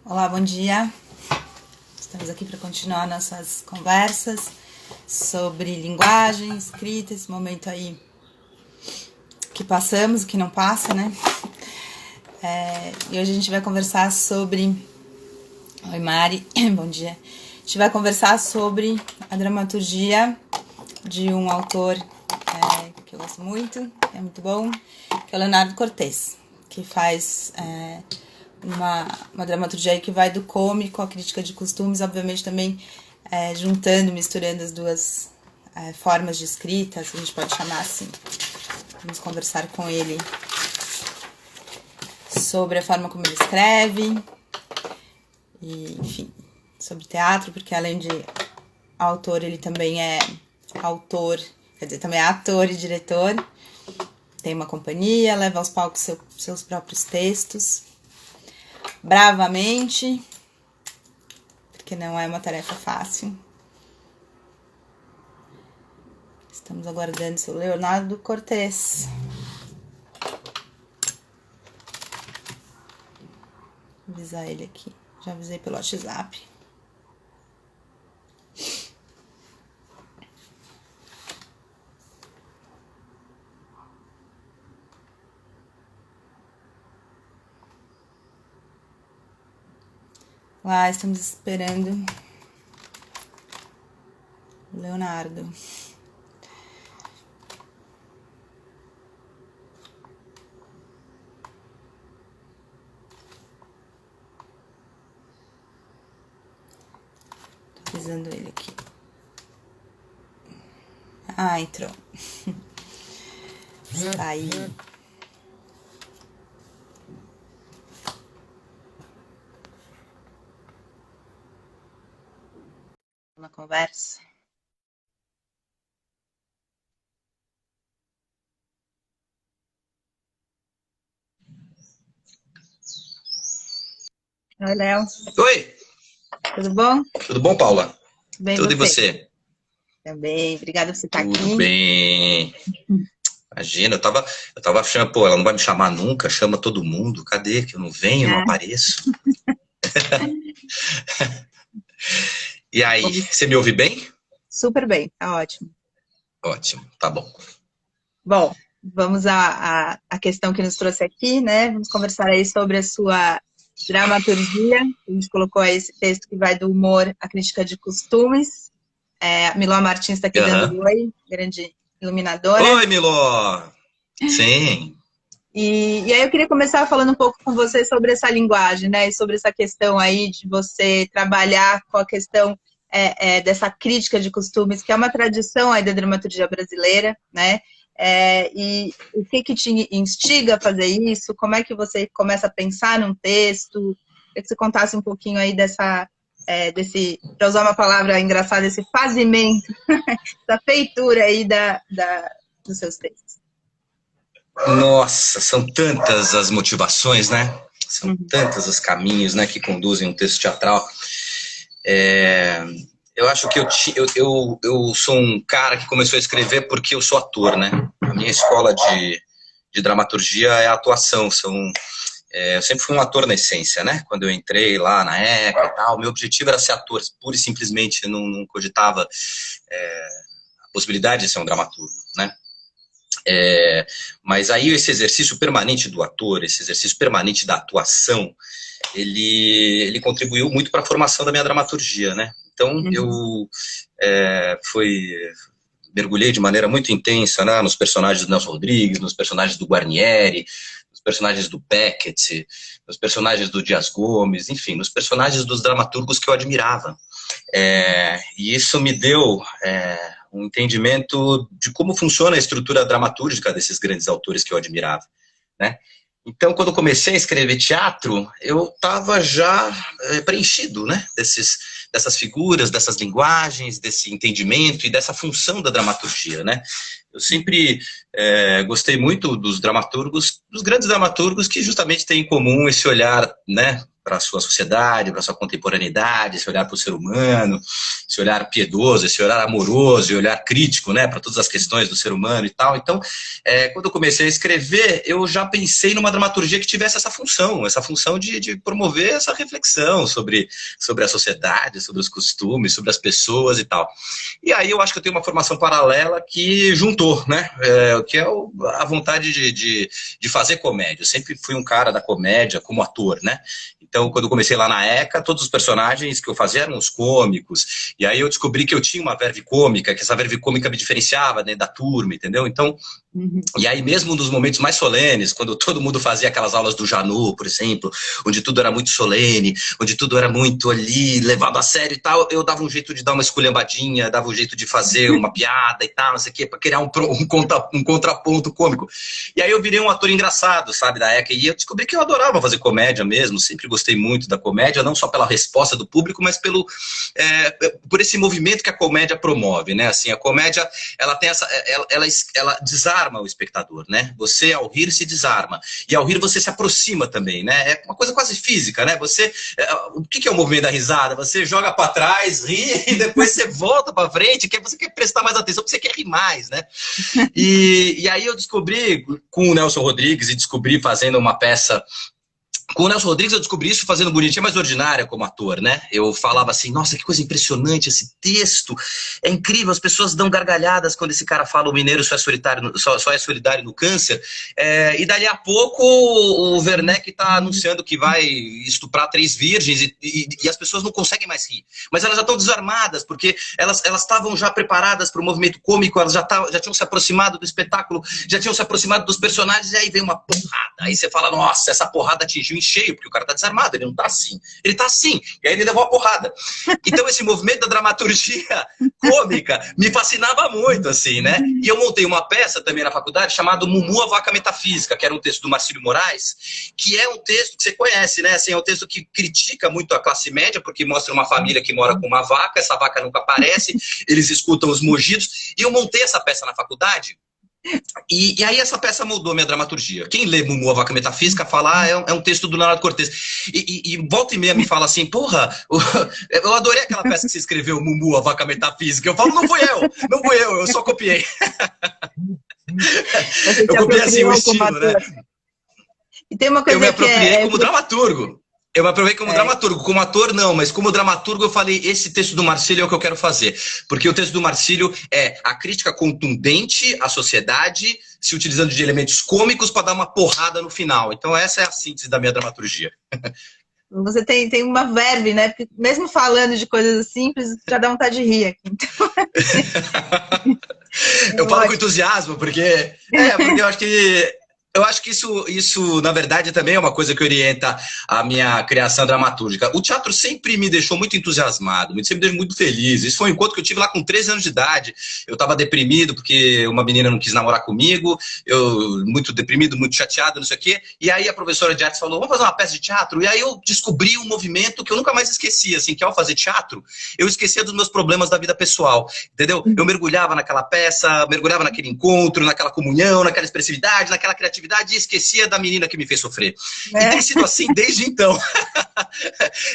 Olá, bom dia. Estamos aqui para continuar nossas conversas sobre linguagem, escrita, esse momento aí que passamos, que não passa, né? E hoje a gente vai conversar sobre... Oi, Mari, bom dia. A gente vai conversar sobre a dramaturgia de um autor que eu gosto muito, que é muito bom, que é o Leonardo Cortez, que faz... uma dramaturgia que vai do cômico à crítica de costumes, obviamente também juntando, misturando as duas formas de escrita, se a gente pode chamar assim. Vamos conversar com ele sobre a forma como ele escreve, e, enfim, sobre teatro, porque além de autor, ele também é autor, quer dizer, também é ator e diretor, tem uma companhia, leva aos palcos seus próprios textos, bravamente, porque não é uma tarefa fácil. Estamos aguardando o seu Leonardo Cortez. Vou avisar ele aqui. Já avisei pelo WhatsApp. Lá estamos esperando o Leonardo. Tô avisando ele aqui. Ah, entrou. Está aí. Na conversa. Oi, Léo. Oi, Tudo bom? tudo bom, Paula? Bem, Tudo e você? você? Também. Obrigada por você estar Tudo aqui. bem. Imagina, eu tava achando, pô, ela não vai me chamar nunca, chama todo mundo, cadê? Que eu não venho, não apareço. E aí, você me ouve bem? Super bem, tá ótimo. Ótimo, tá bom. Bom, vamos à questão que nos trouxe aqui, né? Vamos conversar aí sobre a sua dramaturgia. A gente colocou aí esse texto que vai do humor à crítica de costumes. A Miló Martins está aqui dando Aham. um oi, grande iluminadora. Oi, Miló. Sim. E aí eu queria começar falando um pouco com você sobre essa linguagem, né? E sobre essa questão aí de você trabalhar com a questão dessa crítica de costumes, que é uma tradição aí da dramaturgia brasileira, né? E o que te instiga a fazer isso? Como é que você começa a pensar num texto? Queria que você contasse um pouquinho aí para usar uma palavra engraçada, esse fazimento, essa feitura aí dos seus textos. Nossa, são tantas as motivações, né? São Uhum. tantos os caminhos, né, que conduzem um texto teatral. Eu acho que eu sou um cara que começou a escrever porque eu sou ator, né? A minha escola de dramaturgia é a atuação. Eu sempre fui um ator na essência, né? Quando eu entrei lá na ECA e tal, meu objetivo era ser ator, pura e simplesmente não cogitava a possibilidade de ser um dramaturgo, né? Mas aí esse exercício permanente do ator, esse exercício permanente da atuação, ele contribuiu muito para a formação da minha dramaturgia, né? Então eu mergulhei de maneira muito intensa, né, nos personagens do Nelson Rodrigues, nos personagens do Guarnieri, nos personagens do Beckett, nos personagens do Dias Gomes, enfim, nos personagens dos dramaturgos que eu admirava. E isso me deu um entendimento de como funciona a estrutura dramatúrgica desses grandes autores que eu admirava, né? Então, quando comecei a escrever teatro, eu estava já preenchido, né, dessas figuras, dessas linguagens, desse entendimento e dessa função da dramaturgia, né? Eu sempre gostei muito dos dramaturgos, dos grandes dramaturgos que justamente têm em comum esse olhar, né, para a sua sociedade, para a sua contemporaneidade, esse olhar para o ser humano, esse olhar piedoso, esse olhar amoroso e olhar crítico, né, para todas as questões do ser humano e tal. Então, quando eu comecei a escrever, eu já pensei numa dramaturgia que tivesse essa função de promover essa reflexão sobre a sociedade, sobre os costumes, sobre as pessoas e tal. E aí eu acho que eu tenho uma formação paralela que juntou, né, que é a vontade de fazer comédia. Eu sempre fui um cara da comédia como ator, né? Então, quando eu comecei lá na ECA, todos os personagens que eu fazia eram os cômicos. E aí eu descobri que eu tinha uma verve cômica, que essa verve cômica me diferenciava dentro da turma, entendeu? Então, e aí mesmo nos momentos mais solenes, quando todo mundo fazia aquelas aulas do Janot, por exemplo, onde tudo era muito solene, onde tudo era muito ali, levado a sério e tal, eu dava um jeito de dar uma esculhambadinha, dava um jeito de fazer uma piada e tal, não sei o quê, para criar um contraponto cômico. E aí eu virei um ator engraçado, sabe, da ECA, e eu descobri que eu adorava fazer comédia mesmo, sempre gostei muito da comédia, não só pela resposta do público, mas por esse movimento que a comédia promove, né, assim, a comédia, ela tem ela desarma o espectador, né, você ao rir se desarma, e ao rir você se aproxima também, né, é uma coisa quase física, né, o que é o movimento da risada? Você joga para trás, ri, e depois você volta para frente, que você quer prestar mais atenção, porque você quer rir mais, né, e aí eu descobri com o Nelson Rodrigues, e descobri fazendo uma peça. Com o Nelson Rodrigues eu descobri isso fazendo Bonitinha Mais Ordinária como ator, né? Eu falava assim, nossa, que coisa impressionante esse texto, é incrível, as pessoas dão gargalhadas quando esse cara fala o mineiro só é solidário no câncer, e dali a pouco o Werneck tá anunciando que vai estuprar 3 virgens e as pessoas não conseguem mais rir, mas elas já estão desarmadas, porque elas estavam já preparadas para o movimento cômico, elas já tinham se aproximado do espetáculo, já tinham se aproximado dos personagens, e aí vem uma porrada, aí você fala, nossa, essa porrada atingiu em cheio, porque o cara tá desarmado, ele não tá assim, ele tá assim, e aí ele levou a porrada. Então esse movimento da dramaturgia cômica me fascinava muito, assim, né? E eu montei uma peça também na faculdade chamada Mumu, a Vaca Metafísica, que era um texto do Marcílio Moraes, que é um texto que você conhece, né? Assim, é um texto que critica muito a classe média, porque mostra uma família que mora com uma vaca, essa vaca nunca aparece, eles escutam os mugidos, e eu montei essa peça na faculdade. E aí essa peça mudou minha dramaturgia. Quem lê Mumu, a Vaca Metafísica, fala, é um texto do Leonardo Cortez. E volta e meia me fala assim, porra, eu adorei aquela peça que você escreveu, Mumu, a Vaca Metafísica. Eu falo, não fui eu só copiei. Eu copiei assim o estilo, né? E tem uma coisa eu me apropriei como dramaturgo. Eu me aproveitei como dramaturgo, como ator não, mas como dramaturgo eu falei, esse texto do Marcílio é o que eu quero fazer. Porque o texto do Marcílio é a crítica contundente à sociedade, se utilizando de elementos cômicos para dar uma porrada no final. Então essa é a síntese da minha dramaturgia. Você tem uma verve, né? Porque mesmo falando de coisas simples, já dá vontade de rir aqui. Então... eu falo com entusiasmo, porque eu acho que... Eu acho que isso, na verdade, também é uma coisa que orienta a minha criação dramatúrgica. O teatro sempre me deixou muito entusiasmado, sempre me deixou muito feliz. Isso foi um encontro que eu tive lá com 13 anos de idade. Eu estava deprimido porque uma menina não quis namorar comigo, eu muito deprimido, muito chateado, não sei o quê. E aí a professora de artes falou, vamos fazer uma peça de teatro? E aí eu descobri um movimento que eu nunca mais esquecia, assim, que ao fazer teatro, eu esquecia dos meus problemas da vida pessoal, entendeu? Eu mergulhava naquela peça, mergulhava naquele encontro, naquela comunhão, naquela expressividade, naquela criatividade, e esquecia da menina que me fez sofrer. E tem sido assim desde então.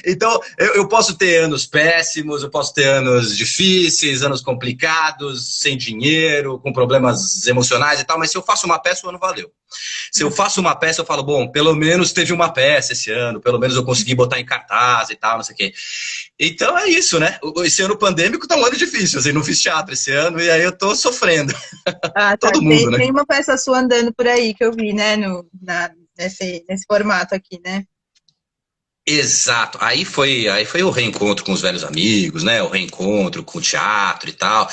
Então, eu posso ter anos péssimos, eu posso ter anos difíceis, anos complicados, sem dinheiro, com problemas emocionais e tal, mas se eu faço uma peça, o ano valeu. Se eu faço uma peça, eu falo, bom, pelo menos teve uma peça esse ano, pelo menos eu consegui botar em cartaz e tal, não sei o quê. Então é isso, né? Esse ano pandêmico tá um ano difícil, assim, não fiz teatro esse ano e aí eu tô sofrendo. Ah, tá. Todo mundo, né? Tem uma peça sua andando por aí que eu vi, né, nesse formato aqui, né? Exato, aí foi o reencontro com os velhos amigos, né? O reencontro com o teatro e tal,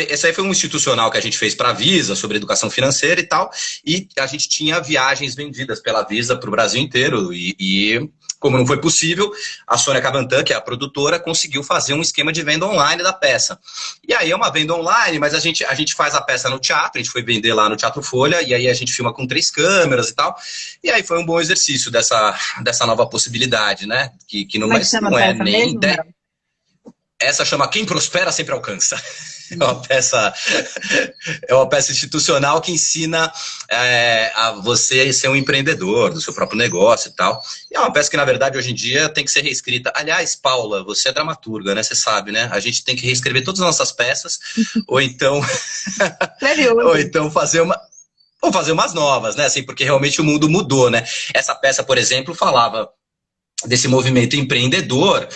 esse aí foi um institucional que a gente fez para a Visa, sobre educação financeira e tal, e a gente tinha viagens vendidas pela Visa para o Brasil inteiro, e como não foi possível, a Sônia Cavantan, que é a produtora, conseguiu fazer um esquema de venda online da peça. E aí é uma venda online, mas a gente faz a peça no teatro, a gente foi vender lá no Teatro Folha, e aí a gente filma com 3 câmeras e tal, e aí foi um bom exercício dessa nova possibilidade, né? Que não, Como é que chama a peça nem mesmo, Essa chama Quem Prospera Sempre Alcança. É uma peça institucional que ensina a você ser um empreendedor do seu próprio negócio e tal. E é uma peça que, na verdade, hoje em dia tem que ser reescrita. Aliás, Paula, você é dramaturga, né? Você sabe, né? A gente tem que reescrever todas as nossas peças, ou então, ou então ou fazer umas novas, né? Assim, porque realmente o mundo mudou, né? Essa peça, por exemplo, falava desse movimento empreendedor,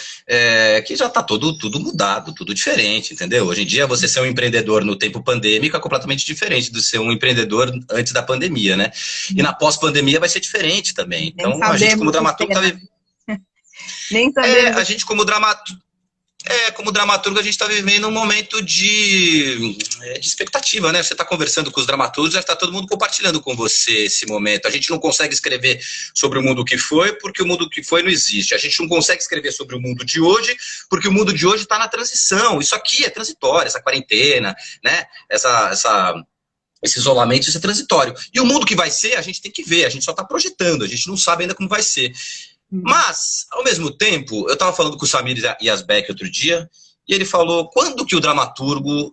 que já está tudo mudado, tudo diferente, entendeu? Hoje em dia, você ser um empreendedor no tempo pandêmico é completamente diferente de ser um empreendedor antes da pandemia, né? E na pós-pandemia vai ser diferente também. Então, a gente como dramaturgo tá vivendo... Nem sabemos. A gente como dramaturgo, a gente está vivendo um momento de expectativa, né? Você está conversando com os dramaturgos, já está todo mundo compartilhando com você esse momento. A gente não consegue escrever sobre o mundo que foi, porque o mundo que foi não existe. A gente não consegue escrever sobre o mundo de hoje, porque o mundo de hoje está na transição. Isso aqui é transitório, essa quarentena, né? Esse isolamento, isso é transitório. E o mundo que vai ser, a gente tem que ver, a gente só está projetando, a gente não sabe ainda como vai ser. Mas, ao mesmo tempo, eu estava falando com o Samir Yazbek outro dia, e ele falou, quando que o dramaturgo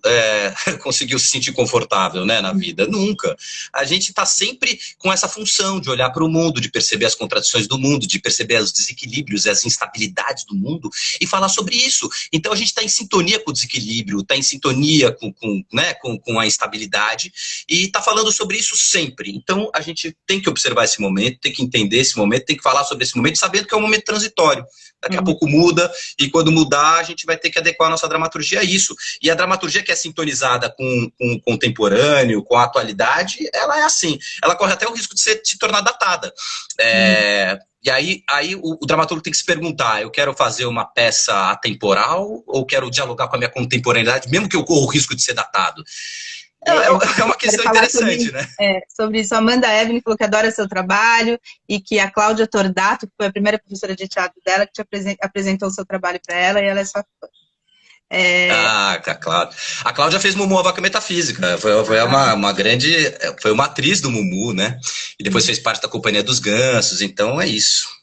conseguiu se sentir confortável, né, na vida? Nunca. A gente está sempre com essa função de olhar para o mundo, de perceber as contradições do mundo, de perceber os desequilíbrios e as instabilidades do mundo e falar sobre isso. Então a gente está em sintonia com o desequilíbrio, está em sintonia com a instabilidade e está falando sobre isso sempre. Então a gente tem que observar esse momento, tem que entender esse momento, tem que falar sobre esse momento, sabendo que é um momento transitório. Daqui a pouco muda, e quando mudar, a gente vai ter que adequar a nossa dramaturgia a isso. E a dramaturgia que é sintonizada com o contemporâneo, com a atualidade, ela é assim. Ela corre até o risco de se tornar datada. E aí o dramaturgo tem que se perguntar, eu quero fazer uma peça atemporal ou quero dialogar com a minha contemporaneidade, mesmo que eu corra o risco de ser datado? É uma questão interessante, né? Sobre isso, a Amanda Evelyn falou que adora seu trabalho e que a Cláudia Tordato, que foi a primeira professora de teatro dela, que te apresentou o seu trabalho para ela e ela é sua fã. A Cláudia fez Mumu, a Vaca Metafísica, foi uma atriz do Mumu, né? E depois fez parte da Companhia dos Gansos, então é isso.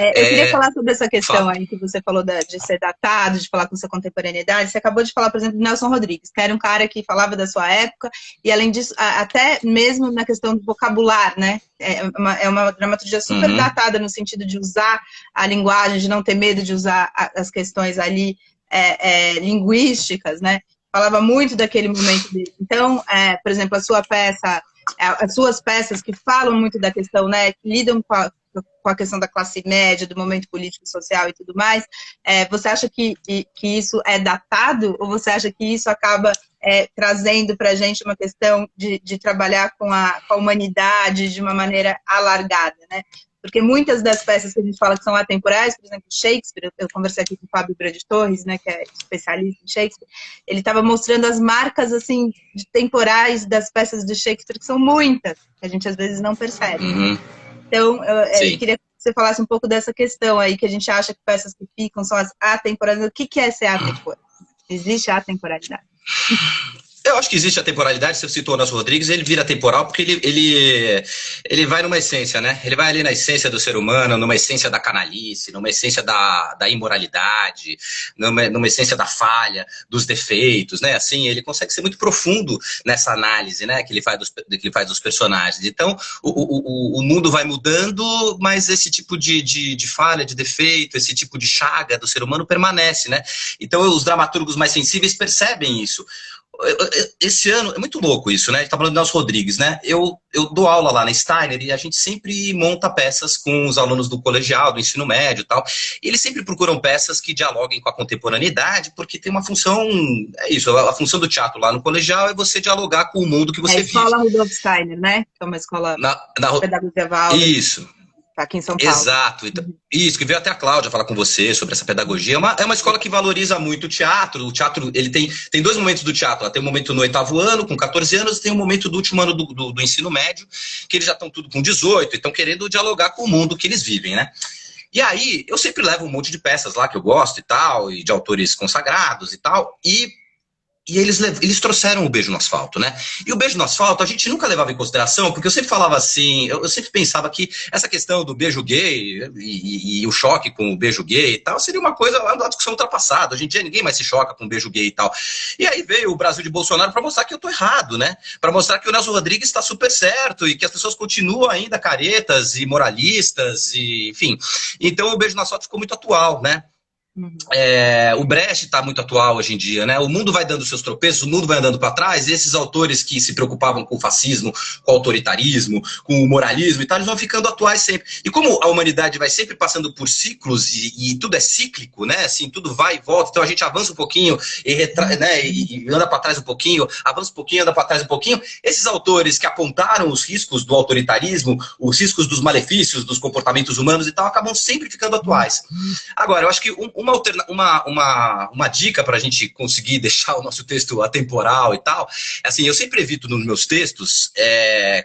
Eu queria falar sobre essa questão aí que você falou de ser datado, de falar com sua contemporaneidade. Você acabou de falar, por exemplo, do Nelson Rodrigues, que era um cara que falava da sua época, e além disso, até mesmo na questão do vocabulário, né? É uma dramaturgia super datada no sentido de usar a linguagem, de não ter medo de usar as questões ali linguísticas, né? Falava muito daquele momento dele. Então, por exemplo, a sua peça, as suas peças que falam muito da questão, né? Que lidam com a questão da classe média, do momento político, social e tudo mais, você acha que isso é datado ou você acha que isso acaba trazendo para a gente uma questão de trabalhar com a humanidade de uma maneira alargada, né? Porque muitas das peças que a gente fala que são atemporais, por exemplo, Shakespeare, eu conversei aqui com o Fábio Brade Torres, né, que é especialista em Shakespeare, ele estava mostrando as marcas, assim, temporais das peças de Shakespeare, que são muitas, que a gente às vezes não percebe. Então, eu queria que você falasse um pouco dessa questão aí, que a gente acha que peças que ficam são as atemporais. O que é ser atemporal? Existe a atemporalidade? Eu acho que existe a temporalidade, você citou o Nelson Rodrigues, ele vira temporal porque ele vai numa essência, né? Ele vai ali na essência do ser humano, numa essência da canalice, numa essência da imoralidade, numa essência da falha, dos defeitos, né? Assim, ele consegue ser muito profundo nessa análise, né? Que ele faz dos personagens. Então, o mundo vai mudando, mas esse tipo de falha, de defeito, esse tipo de chaga do ser humano permanece, né? Então, os dramaturgos mais sensíveis percebem isso. Esse ano, é muito louco isso, né? A gente tá falando do Nelson Rodrigues, né? Eu dou aula lá na Steiner e a gente sempre monta peças com os alunos do colegial, do ensino médio e tal. E eles sempre procuram peças que dialoguem com a contemporaneidade, porque tem uma função, é isso, a função do teatro lá no colegial é você dialogar com o mundo que você vive. É a escola Rudolf Steiner, né? Que é uma escola de pedagogia Waldorf. Isso. Aqui em São Paulo. Exato. Então, isso, que veio até a Cláudia falar com você sobre essa pedagogia. É uma escola que valoriza muito o teatro. O teatro, ele tem dois momentos do teatro. Ela tem um momento no 8º ano, com 14 anos, e tem um momento do último ano do ensino médio, que eles já estão tudo com 18, e estão querendo dialogar com o mundo que eles vivem, né? E aí, eu sempre levo um monte de peças lá que eu gosto e tal, e de autores consagrados e tal, e E eles trouxeram o Beijo no Asfalto, né? E o Beijo no Asfalto a gente nunca levava em consideração, porque eu sempre falava assim, eu sempre pensava que essa questão do beijo gay e o choque com o beijo gay e tal, seria uma coisa, uma discussão ultrapassada. Hoje em dia ninguém mais se choca com o beijo gay e tal. E aí veio o Brasil de Bolsonaro para mostrar que eu tô errado, né? Para mostrar que o Nelson Rodrigues está super certo e que as pessoas continuam ainda caretas e moralistas, e, enfim. Então o Beijo no Asfalto ficou muito atual, né? O Brecht está muito atual hoje em dia, né? O mundo vai dando seus tropeços, o mundo vai andando para trás, e esses autores que se preocupavam com o fascismo, com o autoritarismo, com o moralismo e tal, eles vão ficando atuais sempre. E como a humanidade vai sempre passando por ciclos e tudo é cíclico, né? Assim, tudo vai e volta, então a gente avança um pouquinho né? E anda para trás um pouquinho, avança um pouquinho, anda para trás um pouquinho. Esses autores que apontaram os riscos do autoritarismo, os riscos dos malefícios dos comportamentos humanos e tal, acabam sempre ficando atuais. Agora, eu acho que uma dica para a gente conseguir deixar o nosso texto atemporal e tal, assim, eu sempre evito nos meus textos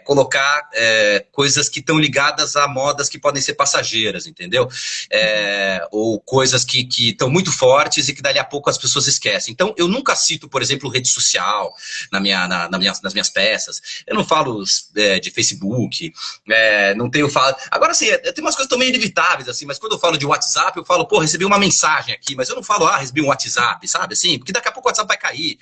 colocar coisas que estão ligadas a modas que podem ser passageiras, entendeu? Ou coisas que estão muito fortes e que dali a pouco as pessoas esquecem. Então, eu nunca cito, por exemplo, rede social nas minhas peças. Eu não falo de Facebook, não tenho falo. Agora, assim, tem umas coisas também inevitáveis, assim, mas quando eu falo de WhatsApp, eu falo, pô, recebi uma mensagem aqui, mas eu não falo, recebi um WhatsApp, sabe, assim, porque daqui a pouco o WhatsApp vai cair.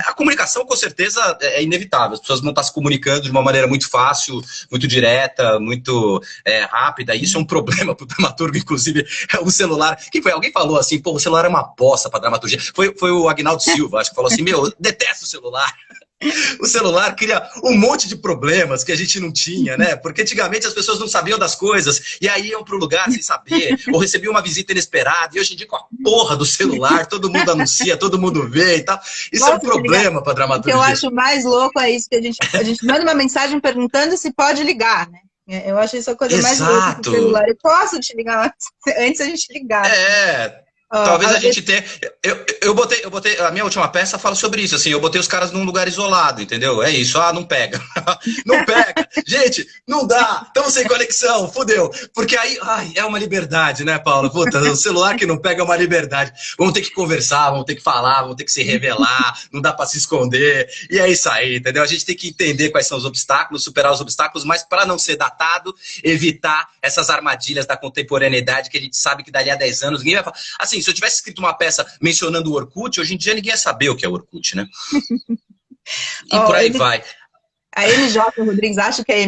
A comunicação, com certeza, é inevitável, as pessoas vão estar se comunicando de uma maneira muito fácil, muito direta, muito rápida, e isso é um problema para o dramaturgo, inclusive, o celular. Quem foi? Alguém falou assim, pô, o celular é uma bosta para dramaturgia. Foi o Agnaldo Silva, acho que falou assim, eu detesto o celular. O celular cria um monte de problemas que a gente não tinha, né? Porque antigamente as pessoas não sabiam das coisas e aí iam para o lugar sem saber, ou recebiam uma visita inesperada, e hoje em dia com a porra do celular, todo mundo anuncia, todo mundo vê e tal. Isso é um problema para a dramaturgia. O que eu acho mais louco é isso, que a gente manda uma mensagem perguntando se pode ligar, né? Eu acho isso a coisa mais louca do celular. Eu posso te ligar antes a gente ligar. Talvez a gente tenha. Eu botei. A minha última peça fala sobre isso, assim. Eu botei os caras num lugar isolado, entendeu? É isso. Não pega. Não pega. Gente, não dá. Estamos sem conexão. Fudeu. Porque aí. É uma liberdade, né, Paula? Puta, o celular que não pega é uma liberdade. Vamos ter que conversar, vamos ter que falar, vamos ter que se revelar. Não dá pra se esconder. E é isso aí, entendeu? A gente tem que entender quais são os obstáculos, superar os obstáculos, mas para não ser datado, evitar essas armadilhas da contemporaneidade que a gente sabe que dali a 10 anos ninguém vai falar. Assim, se eu tivesse escrito uma peça mencionando o Orkut, hoje em dia ninguém ia saber o que é o Orkut, né? E por aí vai. A MJ Rodrigues, acho que é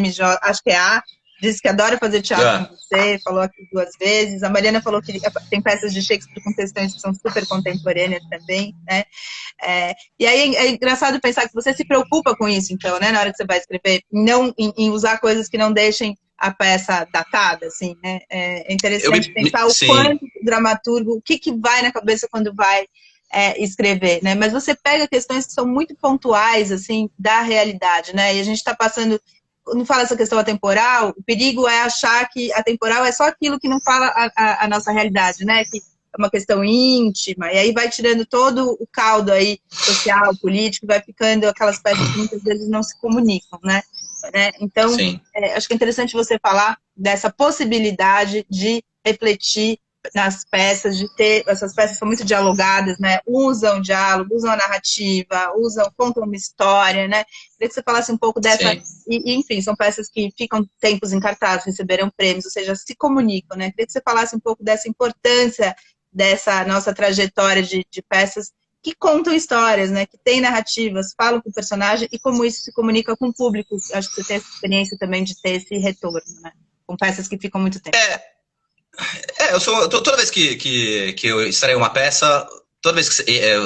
disse que adora fazer teatro com você, falou aqui 2 vezes. A Mariana falou que tem peças de Shakespeare com questões que são super contemporâneas também, né? E aí é engraçado pensar que você se preocupa com isso, então, né? Na hora que você vai escrever, não em usar coisas que não deixem a peça datada, assim, né? É interessante pensar o quanto o dramaturgo, o que vai na cabeça quando vai escrever, né? Mas você pega questões que são muito pontuais, assim, da realidade, né? E a gente está passando, quando fala essa questão atemporal, o perigo é achar que atemporal é só aquilo que não fala a nossa realidade, né? Que é uma questão íntima, e aí vai tirando todo o caldo aí social, político, vai ficando aquelas peças que muitas vezes não se comunicam, né? Então, acho que é interessante você falar dessa possibilidade de refletir nas peças, de ter, essas peças são muito dialogadas, né? Usam diálogo, usam a narrativa, contam uma história, né? Queria que você falasse um pouco dessa, enfim, são peças que ficam tempos em cartaz, receberam prêmios, ou seja, se comunicam, né? Queria que você falasse um pouco dessa importância dessa nossa trajetória de peças que contam histórias, né? Que tem narrativas, falam com o personagem e como isso se comunica com o público. Acho que você tem essa experiência também de ter esse retorno, né? Com peças que ficam muito tempo. Toda vez que eu estreio uma peça, toda vez que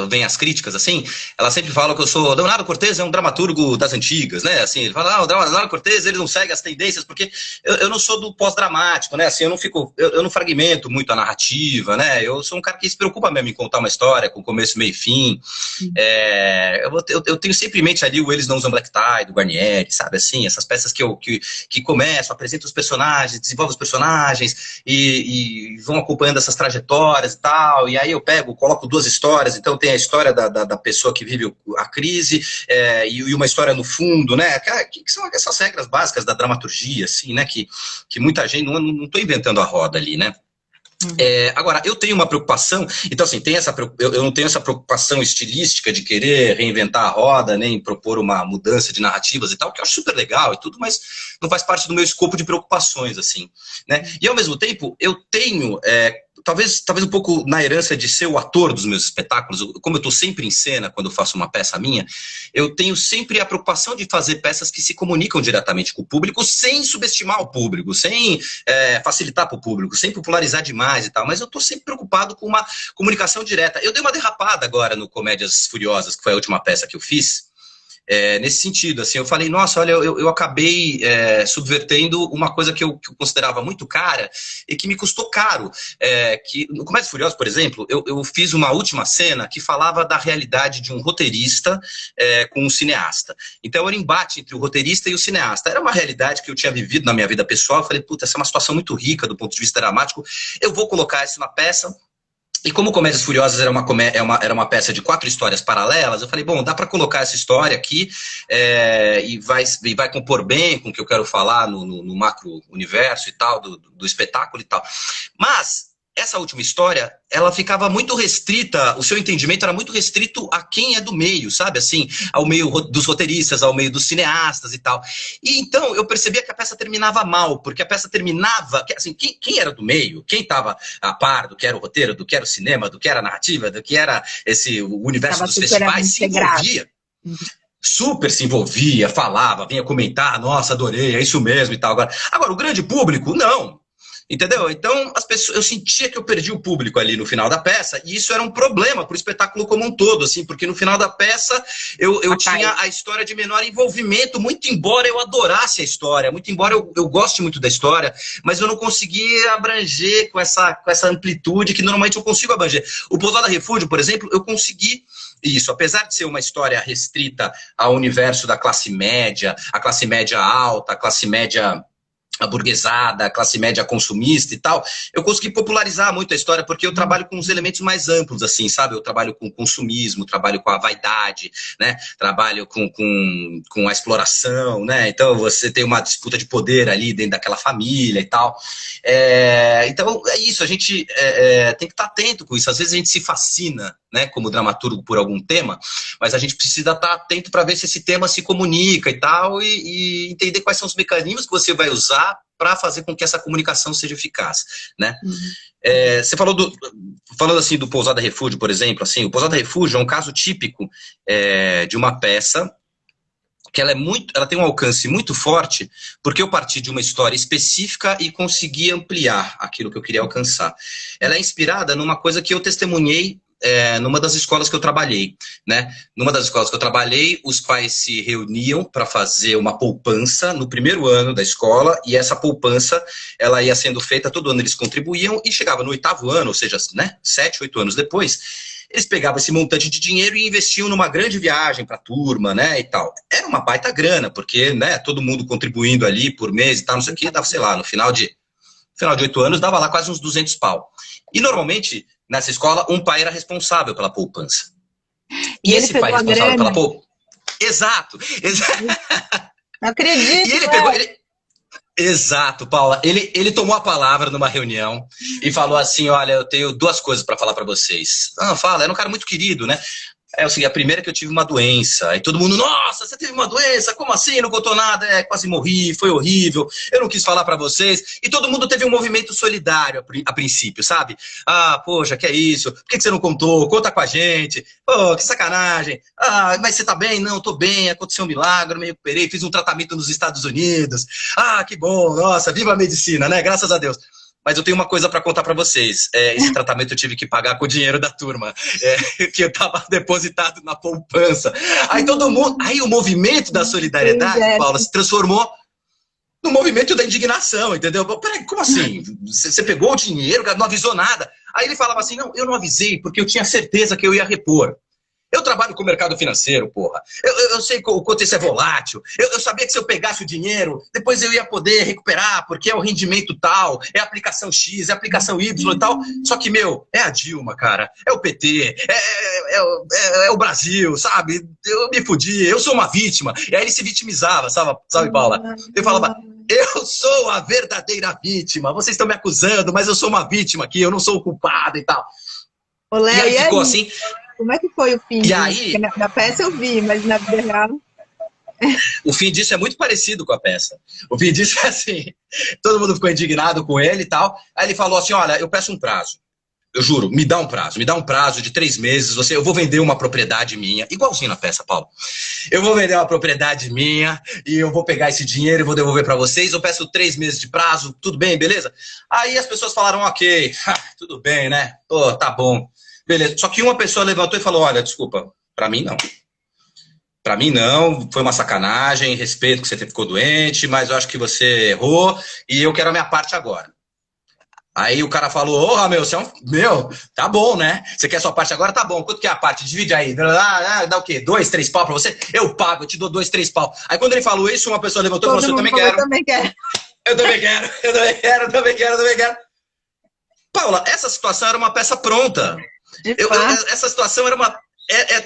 vem as críticas, assim, elas sempre falam que eu sou... Leonardo Cortez é um dramaturgo das antigas, né? Assim, ele fala, o Leonardo Cortez, ele não segue as tendências, porque eu não sou do pós-dramático, né? Assim, eu não fragmento muito a narrativa, né? Eu sou um cara que se preocupa mesmo em contar uma história com começo, meio e fim. Eu tenho sempre em mente ali o Eles Não Usam Black Tie, do Guarnieri, sabe? Assim, essas peças que começam, apresentam os personagens, desenvolvem os personagens e vão acompanhando essas trajetórias e tal, e aí eu coloco 2 histórias, então tem a história da pessoa que vive a crise e uma história no fundo, né? Que são essas regras básicas da dramaturgia, assim, né? Que muita gente, não estou inventando a roda ali, né? Agora, eu tenho uma preocupação, então assim, eu não tenho essa preocupação estilística de querer reinventar a roda, nem propor uma mudança de narrativas e tal, que eu acho super legal e tudo, mas não faz parte do meu escopo de preocupações, assim, né? E ao mesmo tempo, eu tenho, talvez um pouco na herança de ser o ator dos meus espetáculos, como eu estou sempre em cena quando eu faço uma peça minha, eu tenho sempre a preocupação de fazer peças que se comunicam diretamente com o público, sem subestimar o público, sem facilitar para o público, sem popularizar demais e tal, mas eu estou sempre preocupado com uma comunicação direta. Eu dei uma derrapada agora no Comédias Furiosas, que foi a última peça que eu fiz, nesse sentido, assim, eu falei, nossa, olha, eu acabei subvertendo uma coisa que eu considerava muito cara e que me custou caro, que no Comédias Furiosas, por exemplo, eu fiz uma última cena que falava da realidade de um roteirista com um cineasta. Então era um embate entre o roteirista e o cineasta. Era uma realidade que eu tinha vivido na minha vida pessoal. Eu falei, puta, essa é uma situação muito rica do ponto de vista dramático, eu vou colocar isso na peça. E como Comédias Furiosas era uma peça de 4 histórias paralelas, eu falei, bom, dá para colocar essa história aqui e vai compor bem com o que eu quero falar no macro-universo e tal, do espetáculo e tal. Mas essa última história, ela ficava muito restrita, o seu entendimento era muito restrito a quem é do meio, sabe? Assim, ao meio dos roteiristas, ao meio dos cineastas e tal. E então eu percebia que a peça terminava mal, porque a peça terminava, assim, quem era do meio, quem estava a par do que era o roteiro, do que era o cinema, do que era a narrativa, do que era o universo dos festivais, se envolvia. Super se envolvia, falava, vinha comentar, nossa, adorei, é isso mesmo e tal. Agora o grande público, não. Entendeu? Então, eu sentia que eu perdi o público ali no final da peça, e isso era um problema para o espetáculo como um todo, assim, porque no final da peça eu tinha a história de menor envolvimento, muito embora eu adorasse a história, muito embora eu goste muito da história, mas eu não conseguia abranger com essa amplitude que normalmente eu consigo abranger. O Pousada Refúgio, por exemplo, eu consegui isso, apesar de ser uma história restrita ao universo da classe média, a classe média alta, a classe média aburguesada, a classe média consumista e tal, eu consegui popularizar muito a história porque eu trabalho com os elementos mais amplos, assim, sabe? Eu trabalho com consumismo, trabalho com a vaidade, né? Trabalho com a exploração, né? Então você tem uma disputa de poder ali dentro daquela família e tal. Então é isso, a gente tem que estar atento com isso. Às vezes a gente se fascina, né, como dramaturgo por algum tema, mas a gente precisa estar atento para ver se esse tema se comunica e tal, e entender quais são os mecanismos que você vai usar para fazer com que essa comunicação seja eficaz, né? Você falando assim do Pousada Refúgio, por exemplo, assim, o Pousada Refúgio é um caso típico de uma peça que ela tem um alcance muito forte, porque eu parti de uma história específica e consegui ampliar aquilo que eu queria alcançar. Ela é inspirada numa coisa que eu testemunhei numa das escolas que eu trabalhei, né? Numa das escolas que eu trabalhei, os pais se reuniam para fazer uma poupança no primeiro ano da escola, e essa poupança, ela ia sendo feita, todo ano eles contribuíam, e chegava no 8º ano, ou seja, né, 7, 8 anos depois, eles pegavam esse montante de dinheiro e investiam numa grande viagem para a turma, né, e tal. Era uma baita grana, porque, né, todo mundo contribuindo ali por mês e tal, não sei o que, dava, sei lá, no final de 8 anos, dava lá quase uns 200 pau. E normalmente, nessa escola, um pai era responsável pela poupança. E esse pai responsável pela poupança... Exato. Não acredito. E ele pegou... Exato, Paula. Ele tomou a palavra numa reunião e falou assim, olha, eu tenho 2 coisas para falar para vocês. Fala, era um cara muito querido, né? É o seguinte, a primeira é que eu tive uma doença. Aí todo mundo, nossa, você teve uma doença? Como assim? Não contou nada? Quase morri, foi horrível. Eu não quis falar pra vocês. E todo mundo teve um movimento solidário a princípio, sabe? Poxa, que é isso? Por que você não contou? Conta com a gente. Pô, que sacanagem. Mas você tá bem? Não, tô bem. Aconteceu um milagre, eu me recuperei. Fiz um tratamento nos Estados Unidos. Que bom. Nossa, viva a medicina, né? Graças a Deus. Mas eu tenho uma coisa para contar para vocês. Esse tratamento eu tive que pagar com o dinheiro da turma, que eu estava depositado na poupança. Aí o movimento da solidariedade, Paula, se transformou no movimento da indignação, entendeu? Peraí, como assim? Você pegou o dinheiro, não avisou nada. Aí ele falava assim, não, eu não avisei porque eu tinha certeza que eu ia repor. Eu trabalho com o mercado financeiro, porra. Eu sei o quanto isso é volátil. Eu sabia que se eu pegasse o dinheiro, depois eu ia poder recuperar, porque é o rendimento tal, é a aplicação X, é a aplicação Y e tal. Só que, é a Dilma, cara. É o PT, é o Brasil, sabe? Eu me fudi, eu sou uma vítima. E aí ele se vitimizava, sabe, Paula? Eu falava, Eu sou a verdadeira vítima. Vocês estão me acusando, mas eu sou uma vítima aqui, eu não sou o culpado e tal. Ô, Léo, e aí ficou assim. Como é que foi o fim E disso? aí, Na peça eu vi, mas na vida real... O fim disso é muito parecido com a peça. O fim disso é assim, todo mundo ficou indignado com ele e tal. Aí ele falou assim, olha, eu peço um prazo. Eu juro, me dá um prazo de 3 meses, eu vou vender uma propriedade minha, igualzinho na peça, Paulo. Eu vou vender uma propriedade minha e eu vou pegar esse dinheiro e vou devolver para vocês, eu peço 3 meses de prazo, tudo bem, beleza? Aí as pessoas falaram, ok, tudo bem, né? Pô, tá bom, beleza. Só que uma pessoa levantou e falou, olha, desculpa, para mim não. Para mim não, foi uma sacanagem, respeito que você ficou doente, mas eu acho que você errou e eu quero a minha parte agora. Aí o cara falou, meu, você é um... Meu, tá bom, né? Você quer a sua parte agora? Tá bom. Quanto que é a parte? Divide aí. Dá o quê? 2, 3 pau pra você? Eu pago, eu te dou 2, 3 pau. Aí quando ele falou isso, uma pessoa levantou e falou assim, eu também quero. Eu também quero. Eu também quero. Paula, essa situação era uma peça pronta. Essa situação era uma...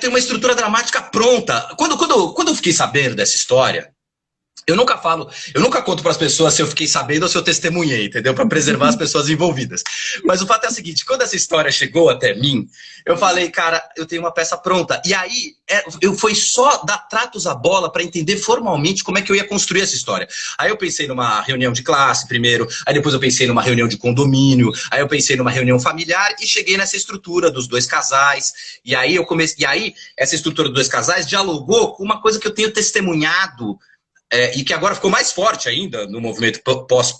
tem uma estrutura dramática pronta. Quando eu fiquei sabendo dessa história, eu nunca conto para as pessoas se eu fiquei sabendo ou se eu testemunhei, entendeu? Para preservar as pessoas envolvidas. Mas o fato é o seguinte, quando essa história chegou até mim, eu falei, cara, eu tenho uma peça pronta. E aí, eu fui só dar tratos à bola para entender formalmente como é que eu ia construir essa história. Aí eu pensei numa reunião de classe primeiro, aí depois eu pensei numa reunião de condomínio, aí eu pensei numa reunião familiar e cheguei nessa estrutura dos 2 casais. E aí essa estrutura dos 2 casais dialogou com uma coisa que eu tenho testemunhado, e que agora ficou mais forte ainda no movimento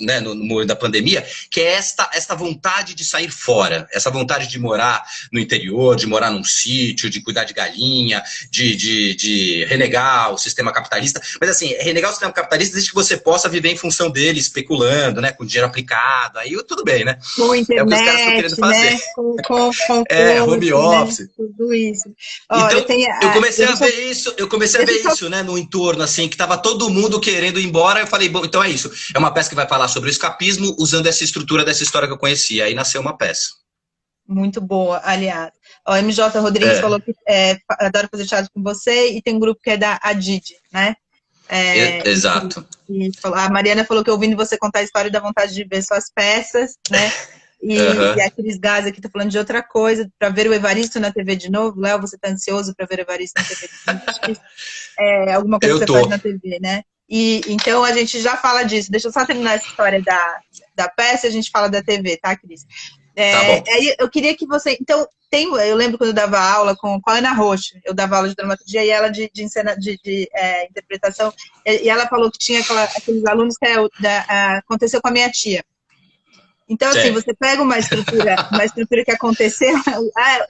né, no momento da pandemia, que é esta vontade de sair fora, essa vontade de morar no interior, de morar num sítio, de cuidar de galinha, de renegar o sistema capitalista. Mas assim, renegar o sistema capitalista desde que você possa viver em função dele, especulando, né, com dinheiro aplicado, aí tudo bem, né? Com internet, é o que os caras estão querendo fazer. Né? Com home office. Né? Tudo isso. Então, eu comecei a ver isso, né, no entorno, assim, que tava todo mundo querendo ir embora. Eu falei, bom, então é isso. É uma peça que vai falar sobre o escapismo usando essa estrutura dessa história que eu conhecia. Aí nasceu uma peça. Muito boa, aliás. O MJ Rodrigues falou que adora fazer teatro com você e tem um grupo que é da Adid, né? Exato. A Mariana falou que ouvindo você contar a história dá vontade de ver suas peças, né? E a Cris Gás aqui tá falando de outra coisa, para ver o Evaristo na TV de novo. Léo, você tá ansioso para ver o Evaristo na TV de novo? Alguma coisa que você faz na TV, né? E então a gente já fala disso. Deixa eu só terminar essa história da peça e a gente fala da TV, tá, Cris? Tá bom. Aí eu queria que você... Então, eu lembro quando eu dava aula com a Ana Rocha, eu dava aula de dramaturgia e ela de interpretação, e ela falou que tinha aqueles alunos que aconteceu com a minha tia. Então, assim, você pega uma estrutura que aconteceu,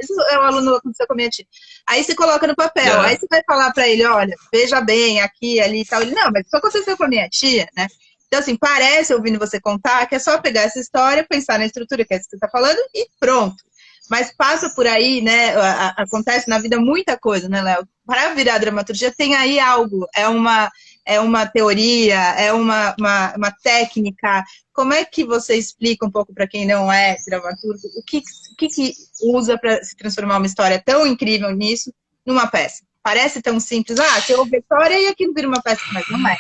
isso é um aluno que aconteceu com a minha tia. Aí você coloca no papel, aí você vai falar para ele, olha, veja bem, aqui, ali e tal. Ele, não, mas isso aconteceu com a minha tia, né? Então, assim, parece, ouvindo você contar, que é só pegar essa história, pensar na estrutura que é isso que você está falando e pronto. Mas passa por aí, né, acontece na vida muita coisa, né, Léo? Para virar dramaturgia tem aí algo, é uma teoria, é uma técnica. Como é que você explica um pouco para quem não é dramaturgo, o que usa para se transformar uma história tão incrível nisso numa peça? Parece tão simples, você ouve a história e aquilo vira uma peça, mas não é.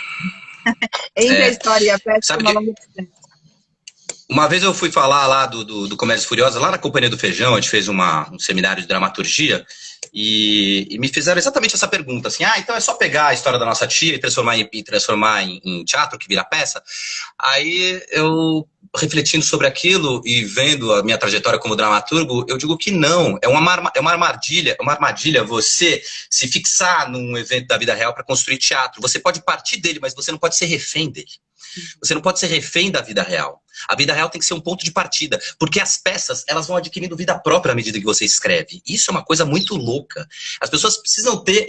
Entre a história e a peça é uma longa distância. Uma vez eu fui falar lá do Comédias Furiosas, lá na Companhia do Feijão, a gente fez um seminário de dramaturgia, e me fizeram exatamente essa pergunta, assim, então é só pegar a história da nossa tia e transformar em teatro, que vira peça? Aí eu, refletindo sobre aquilo e vendo a minha trajetória como dramaturgo, eu digo que não, é uma armadilha você se fixar num evento da vida real para construir teatro. Você pode partir dele, mas você não pode ser refém dele. Você não pode ser refém da vida real. A vida real tem que ser um ponto de partida, porque as peças, elas vão adquirindo vida própria à medida que você escreve. Isso é uma coisa muito louca. As pessoas precisam ter...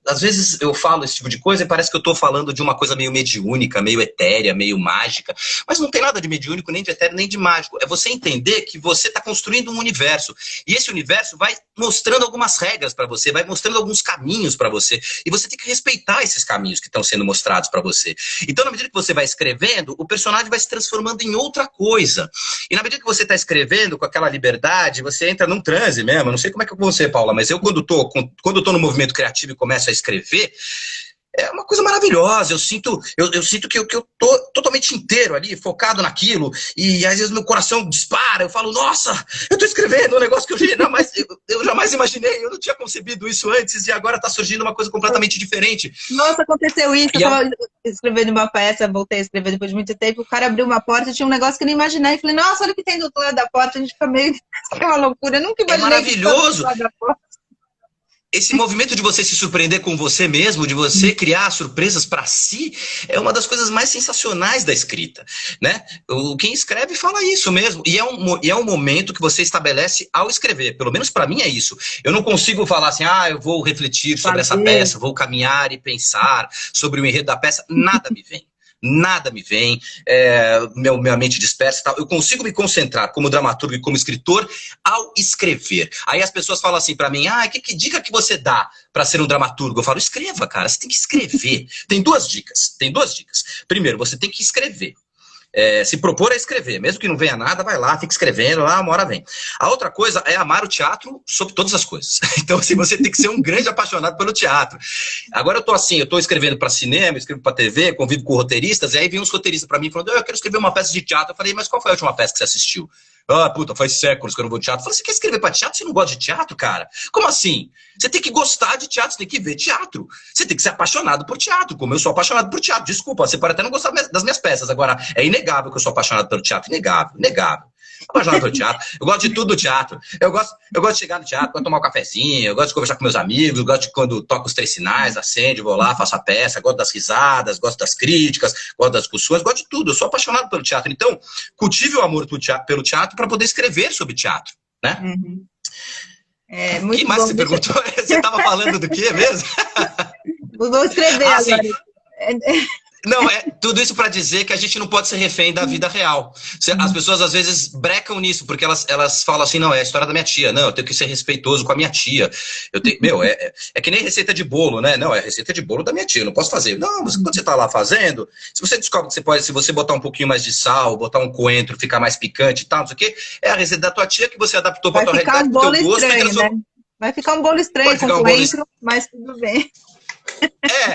às vezes eu falo esse tipo de coisa e parece que eu estou falando de uma coisa meio mediúnica, meio etérea, meio mágica, mas não tem nada de mediúnico, nem de etéreo, nem de mágico. É você entender que você está construindo um universo, e esse universo vai mostrando algumas regras para você, vai mostrando alguns caminhos para você, e você tem que respeitar esses caminhos que estão sendo mostrados para você. Então, na medida que você vai escrevendo, o personagem vai se transformando em outra coisa. E na medida que você está escrevendo com aquela liberdade, você entra num transe mesmo. Eu não sei como é que é com você, Paula, mas eu quando tô no movimento criativo e começo a escrever, é uma coisa maravilhosa. Eu sinto que eu tô totalmente inteiro ali, focado naquilo, e às vezes meu coração dispara, eu falo, nossa, eu tô escrevendo um negócio que eu jamais imaginei, eu não tinha concebido isso antes, e agora tá surgindo uma coisa completamente diferente. Nossa, aconteceu isso, eu tava escrevendo uma peça, voltei a escrever depois de muito tempo, o cara abriu uma porta, tinha um negócio que eu não imaginei, e falei, nossa, olha o que tem do outro lado da porta, a gente fica meio, é uma loucura, eu nunca imaginei. É maravilhoso. Que do outro lado da porta. Esse movimento de você se surpreender com você mesmo, de você criar surpresas para si, é uma das coisas mais sensacionais da escrita, né? Quem escreve fala isso mesmo, e é um momento que você estabelece ao escrever, pelo menos para mim é isso. Eu não consigo falar assim, eu vou refletir sobre essa peça, vou caminhar e pensar sobre o enredo da peça, nada me vem. Nada me vem, minha mente dispersa e tal. Eu consigo me concentrar como dramaturgo e como escritor ao escrever. Aí as pessoas falam assim pra mim, que dica que você dá pra ser um dramaturgo? Eu falo, escreva, cara, você tem que escrever. Tem duas dicas. Primeiro, você tem que escrever. Se propor a escrever, mesmo que não venha nada, vai lá, fica escrevendo, lá uma hora vem. A outra coisa é amar o teatro sobre todas as coisas. Então, assim, você tem que ser um grande apaixonado pelo teatro. Agora eu tô escrevendo para cinema, escrevo para TV, convivo com roteiristas, e aí vem uns roteiristas para mim falando, eu quero escrever uma peça de teatro. Eu falei, mas qual foi a última peça que você assistiu? Faz séculos que eu não vou de teatro. Eu falei, você quer escrever para teatro? Você não gosta de teatro, cara? Como assim? Você tem que gostar de teatro, você tem que ver teatro. Você tem que ser apaixonado por teatro, como eu sou apaixonado por teatro. Desculpa, você pode até não gostar das minhas peças. Agora, é inegável que eu sou apaixonado pelo teatro. Inegável. Apaixonado pelo teatro. Eu gosto de tudo do teatro. Eu gosto de chegar no teatro, gosto de tomar um cafezinho, eu gosto de conversar com meus amigos, eu gosto de quando toco os 3 sinais, acende, vou lá, faço a peça, gosto das risadas, gosto das críticas, gosto das discussões, gosto de tudo. Eu sou apaixonado pelo teatro. Então, cultive o amor pelo teatro para poder escrever sobre teatro, né? Uhum. O que mais você perguntou? Você estava falando do quê mesmo? Vou escrever agora. Sim. Não, tudo isso para dizer que a gente não pode ser refém da vida real. As pessoas às vezes brecam nisso, porque elas falam assim, não, é a história da minha tia. Não, eu tenho que ser respeitoso com a minha tia. É que nem receita de bolo, né? Não, é a receita de bolo da minha tia, eu não posso fazer. Não, mas quando você tá lá fazendo, se você descobre que você pode, se você botar um pouquinho mais de sal, botar um coentro, ficar mais picante e tal, não sei o quê, é a receita da tua tia que você adaptou para tua realidade, pro teu gosto. Né? Vai ficar um bolo estranho com coentro, mas tudo bem.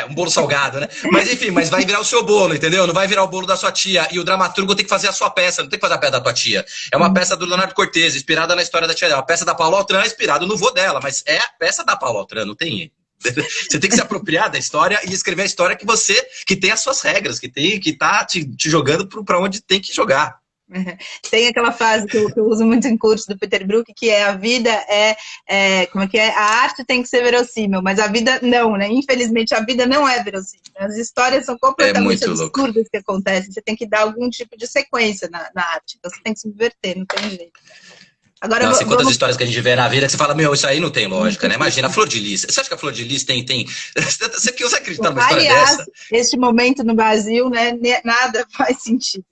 Um bolo salgado, né? Mas enfim, vai virar o seu bolo, entendeu? Não vai virar o bolo da sua tia. E o dramaturgo tem que fazer a sua peça, não tem que fazer a peça da tua tia. É uma peça do Leonardo Cortez, inspirada na história da tia dela. A peça da Paula Altran é inspirada no vô dela, mas é a peça da Paula Altran, não tem. Você tem que se apropriar da história e escrever a história que tem as suas regras, que tá te jogando para onde tem que jogar. Tem aquela frase que eu uso muito em curso do Peter Brook, que é a vida como é que é? A arte tem que ser verossímil, mas a vida não, né? Infelizmente a vida não é verossímil. As histórias são completamente absurdas que acontecem. Você tem que dar algum tipo de sequência na arte. Então você tem que se subverter, não tem jeito. Agora, nossa, quantas histórias que a gente vê na vida que você fala, isso aí não tem lógica, né? Imagina, a Flor de Lis. Você acha que a Flor de Lis tem... Você acredita numa história dessa? Este momento no Brasil, né? Nada faz sentido.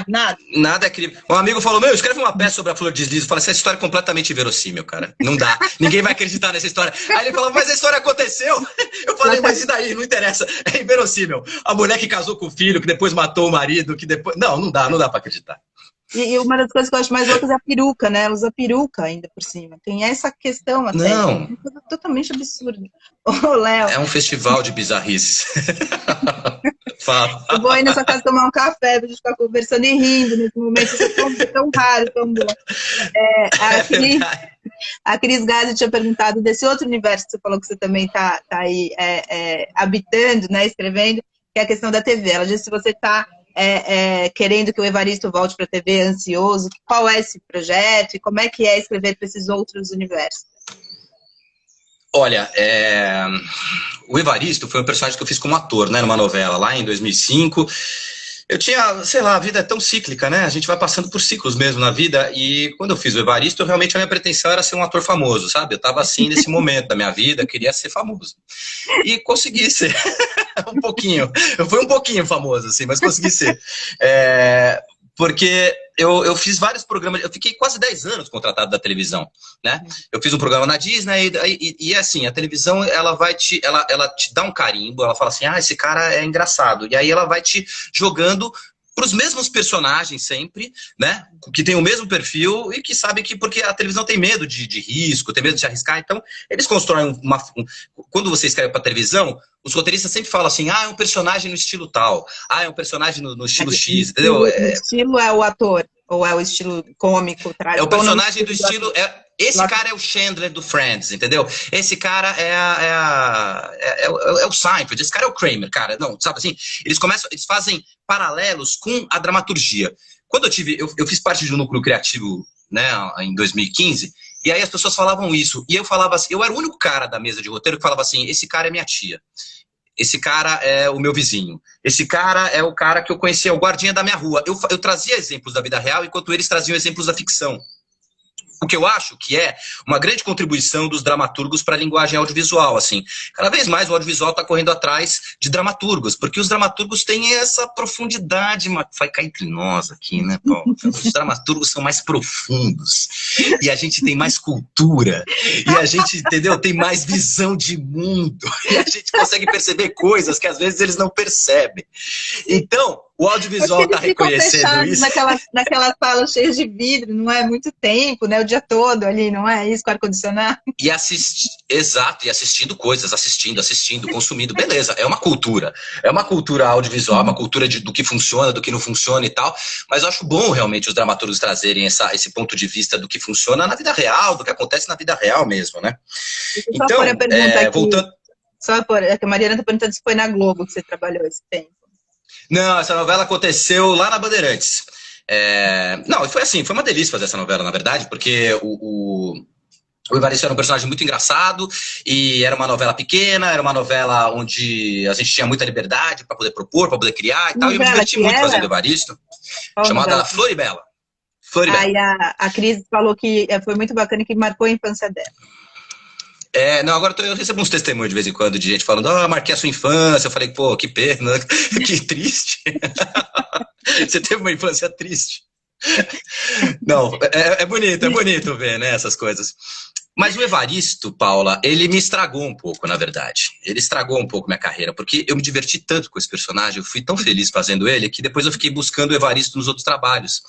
Nada. Nada é crime. Um amigo falou, escreve uma peça sobre a Flor de Lis. Eu falei, essa história é completamente inverossímil, cara. Não dá. Ninguém vai acreditar nessa história. Aí ele falou, mas a história aconteceu. Eu falei, mas e daí? Não interessa. É inverossímil. A mulher que casou com o filho, que depois matou o marido, que depois... Não dá pra acreditar. E uma das coisas que eu acho mais loucas é a peruca, né? Ela usa peruca ainda por cima. Tem essa questão até. Não. É uma coisa totalmente absurda. Ô, Léo. É um festival de bizarrices. Fala. Eu vou aí na sua casa tomar um café pra gente ficar conversando e rindo nesse momento. Isso é tão raro, tão bom. A Cris Gazi tinha perguntado desse outro universo que você falou que você também tá aí habitando, né? Escrevendo, que é a questão da TV. Ela disse que você está querendo que o Evaristo volte para a TV, ansioso. Qual é esse projeto e como é que é escrever para esses outros universos? Olha, o Evaristo foi um personagem que eu fiz como ator, né, numa novela lá em 2005. Eu tinha, sei lá, a vida é tão cíclica, né? A gente vai passando por ciclos mesmo na vida. E quando eu fiz o Evaristo, realmente a minha pretensão era ser um ator famoso, sabe? Eu tava assim nesse momento da minha vida, queria ser famoso. E consegui ser. Um pouquinho. Eu fui um pouquinho famoso, assim, mas consegui ser. Porque eu fiz vários programas, eu fiquei quase 10 anos contratado da televisão, né? Eu fiz um programa na Disney e assim, a televisão, ela te dá um carimbo, ela fala assim, esse cara é engraçado. E aí ela vai te jogando para os mesmos personagens sempre, né? Que tem o mesmo perfil e que sabem que, porque a televisão tem medo de risco, tem medo de arriscar, então eles constroem quando você escreve para televisão, os roteiristas sempre falam assim, é um personagem no estilo tal, é um personagem no estilo X, entendeu? O estilo é o ator, ou é o estilo cômico? É o personagem do estilo... Esse cara é o Chandler do Friends, entendeu? Esse cara é o Seinfeld, esse cara é o Kramer, cara. Não, sabe assim? Eles fazem paralelos com a dramaturgia. Quando eu fiz parte de um núcleo criativo, né, em 2015, e aí as pessoas falavam isso, e eu falava assim, eu era o único cara da mesa de roteiro que falava assim, esse cara é minha tia. Esse cara é o meu vizinho. Esse cara é o cara que eu conhecia, o guardinha da minha rua. Eu trazia exemplos da vida real, enquanto eles traziam exemplos da ficção. O que eu acho que é uma grande contribuição dos dramaturgos para a linguagem audiovisual, assim. Cada vez mais o audiovisual está correndo atrás de dramaturgos, porque os dramaturgos têm essa profundidade, vai cair entre nós aqui, né, Paulo? Os dramaturgos são mais profundos, e a gente tem mais cultura, e a gente, entendeu, tem mais visão de mundo, e a gente consegue perceber coisas que às vezes eles não percebem. Então, o audiovisual está reconhecendo isso. Naquelas salas cheias de vidro, não é muito tempo, né? O dia todo ali, não é isso, com ar-condicionado? Exato, e assistindo coisas, assistindo, consumindo, beleza, é uma cultura audiovisual, uma cultura do que funciona, do que não funciona e tal, mas eu acho bom realmente os dramaturgos trazerem esse ponto de vista do que funciona na vida real, do que acontece na vida real mesmo, né? Então, voltando... a Mariana está perguntando se foi na Globo que você trabalhou esse tempo. Não, essa novela aconteceu lá na Bandeirantes. Não, foi assim, foi uma delícia fazer essa novela, na verdade, porque o Evaristo era um personagem muito engraçado e era uma novela pequena, era uma novela onde a gente tinha muita liberdade para poder propor, para poder criar e tal, e eu me diverti muito fazendo o Evaristo, chamada Floribela. Aí a Cris falou que foi muito bacana e que marcou a infância dela. Não, agora eu recebo uns testemunhos de vez em quando de gente falando, marquei a sua infância. Eu falei, pô, que pena, que triste. Você teve uma infância triste. Não, é bonito ver, né, essas coisas. Mas o Evaristo, Paula, ele me estragou um pouco, na verdade. Ele estragou um pouco minha carreira, porque eu me diverti tanto com esse personagem, eu fui tão feliz fazendo ele, que depois eu fiquei buscando o Evaristo nos outros trabalhos.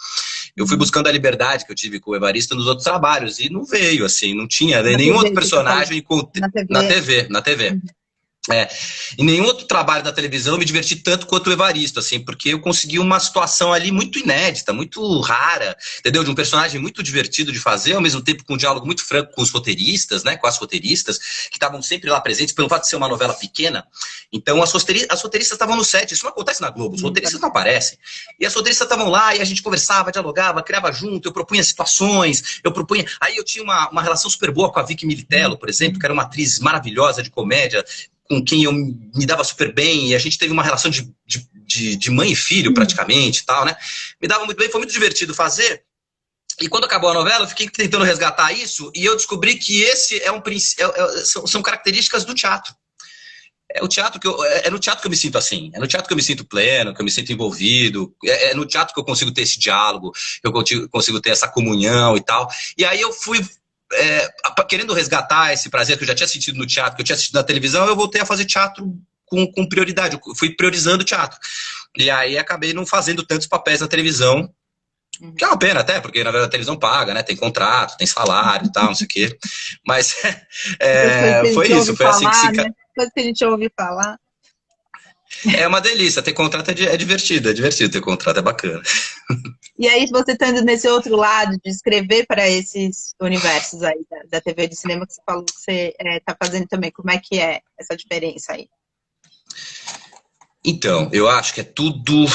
Eu fui buscando a liberdade que eu tive com o Evaristo nos outros trabalhos, e não veio, assim, não tinha nenhum outro personagem na TV. Em nenhum outro trabalho da televisão eu me diverti tanto quanto o Evaristo, assim, porque eu consegui uma situação ali muito inédita, muito rara, entendeu? De um personagem muito divertido de fazer, ao mesmo tempo com um diálogo muito franco com os roteiristas, né? Com as roteiristas, que estavam sempre lá presentes, pelo fato de ser uma novela pequena. Então as roteiristas estavam no set, isso não acontece na Globo, os roteiristas não aparecem. E as roteiristas estavam lá e a gente conversava, dialogava, criava junto, eu propunha situações, Aí eu tinha uma relação super boa com a Vicky Militello, por exemplo, que era uma atriz maravilhosa de comédia, com quem eu me dava super bem, e a gente teve uma relação de mãe e filho, praticamente, e tal, né? Me dava muito bem, foi muito divertido fazer. E quando acabou a novela, eu fiquei tentando resgatar isso, e eu descobri que esse são características do teatro. É no teatro que eu me sinto assim, é no teatro que eu me sinto pleno, que eu me sinto envolvido, é no teatro que eu consigo ter esse diálogo, que eu consigo ter essa comunhão e tal. E aí eu fui... querendo resgatar esse prazer que eu já tinha sentido no teatro, que eu tinha assistido na televisão, eu voltei a fazer teatro com prioridade, eu fui priorizando o teatro. E aí acabei não fazendo tantos papéis na televisão, que é uma pena até, porque na verdade a televisão paga, né? Tem contrato, tem salário e tal, não sei o quê. Mas foi isso, foi assim que se... Coisa que a gente ouve falar. É uma delícia, ter contrato é divertido ter contrato, é bacana. E aí, você estando nesse outro lado de escrever para esses universos aí da TV e do cinema, que você falou que você está fazendo também, como é que é essa diferença aí? Então, eu acho que tudo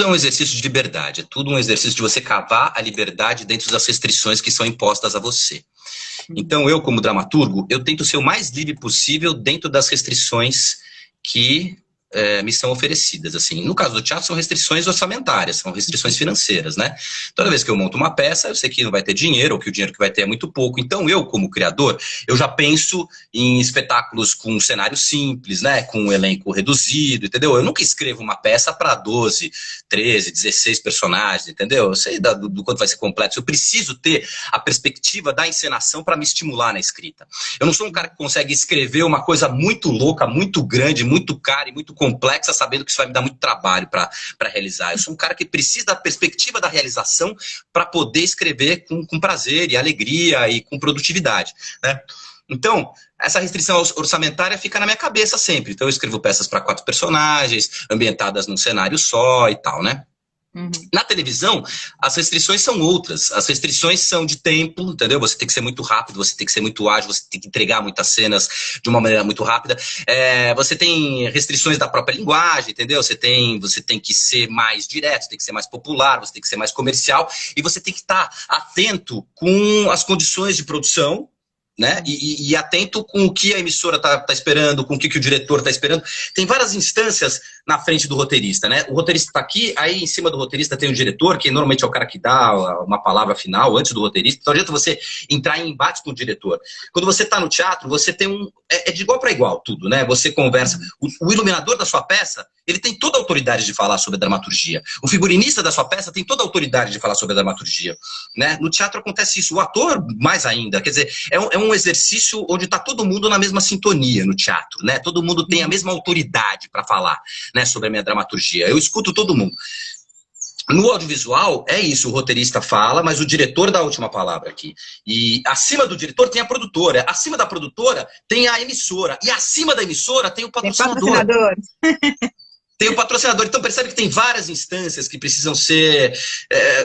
é um exercício de liberdade, é tudo um exercício de você cavar a liberdade dentro das restrições que são impostas a você. Então, eu, como dramaturgo, eu tento ser o mais livre possível dentro das restrições que me são oferecidas, assim. No caso do teatro, são restrições orçamentárias, são restrições financeiras, né? Toda vez que eu monto uma peça, eu sei que não vai ter dinheiro, ou que o dinheiro que vai ter é muito pouco. Então, eu, como criador, eu já penso em espetáculos com um cenário simples, né? Com um elenco reduzido, entendeu? Eu nunca escrevo uma peça para 12, 13, 16 personagens, entendeu? Eu sei do quanto vai ser complexo. Eu preciso ter a perspectiva da encenação para me estimular na escrita. Eu não sou um cara que consegue escrever uma coisa muito louca, muito grande, muito cara e muito complexa, sabendo que isso vai me dar muito trabalho para realizar. Eu sou um cara que precisa da perspectiva da realização para poder escrever com prazer e alegria e com produtividade, né? Então, essa restrição orçamentária fica na minha cabeça sempre. Então, eu escrevo peças para 4 personagens, ambientadas num cenário só e tal, né? Na televisão, as restrições são outras. As restrições são de tempo, entendeu? Você tem que ser muito rápido, você tem que ser muito ágil, você tem que entregar muitas cenas de uma maneira muito rápida. Você tem restrições da própria linguagem, entendeu? Você tem que ser mais direto, você tem que ser mais popular, você tem que ser mais comercial, e você tem que estar atento com as condições de produção, né? E atento com o que a emissora tá esperando, com o que o diretor tá esperando. Tem várias instâncias na frente do roteirista, né? O roteirista tá aqui, aí em cima do roteirista tem o diretor, que normalmente é o cara que dá uma palavra final antes do roteirista. Então, não adianta você entrar em embate com o diretor. Quando você tá no teatro, você tem é de igual para igual tudo, né? Você conversa. O iluminador da sua peça, ele tem toda a autoridade de falar sobre a dramaturgia. O figurinista da sua peça tem toda a autoridade de falar sobre a dramaturgia, né? No teatro acontece isso. O ator, mais ainda. Quer dizer, é um exercício onde está todo mundo na mesma sintonia no teatro, né? Todo mundo tem a mesma autoridade para falar, né, sobre a minha dramaturgia. Eu escuto todo mundo. No audiovisual, é isso, o roteirista fala, mas o diretor dá a última palavra aqui. E acima do diretor tem a produtora, acima da produtora tem a emissora, e acima da emissora tem o patrocinador. Tem o patrocinador, então percebe que tem várias instâncias que precisam ser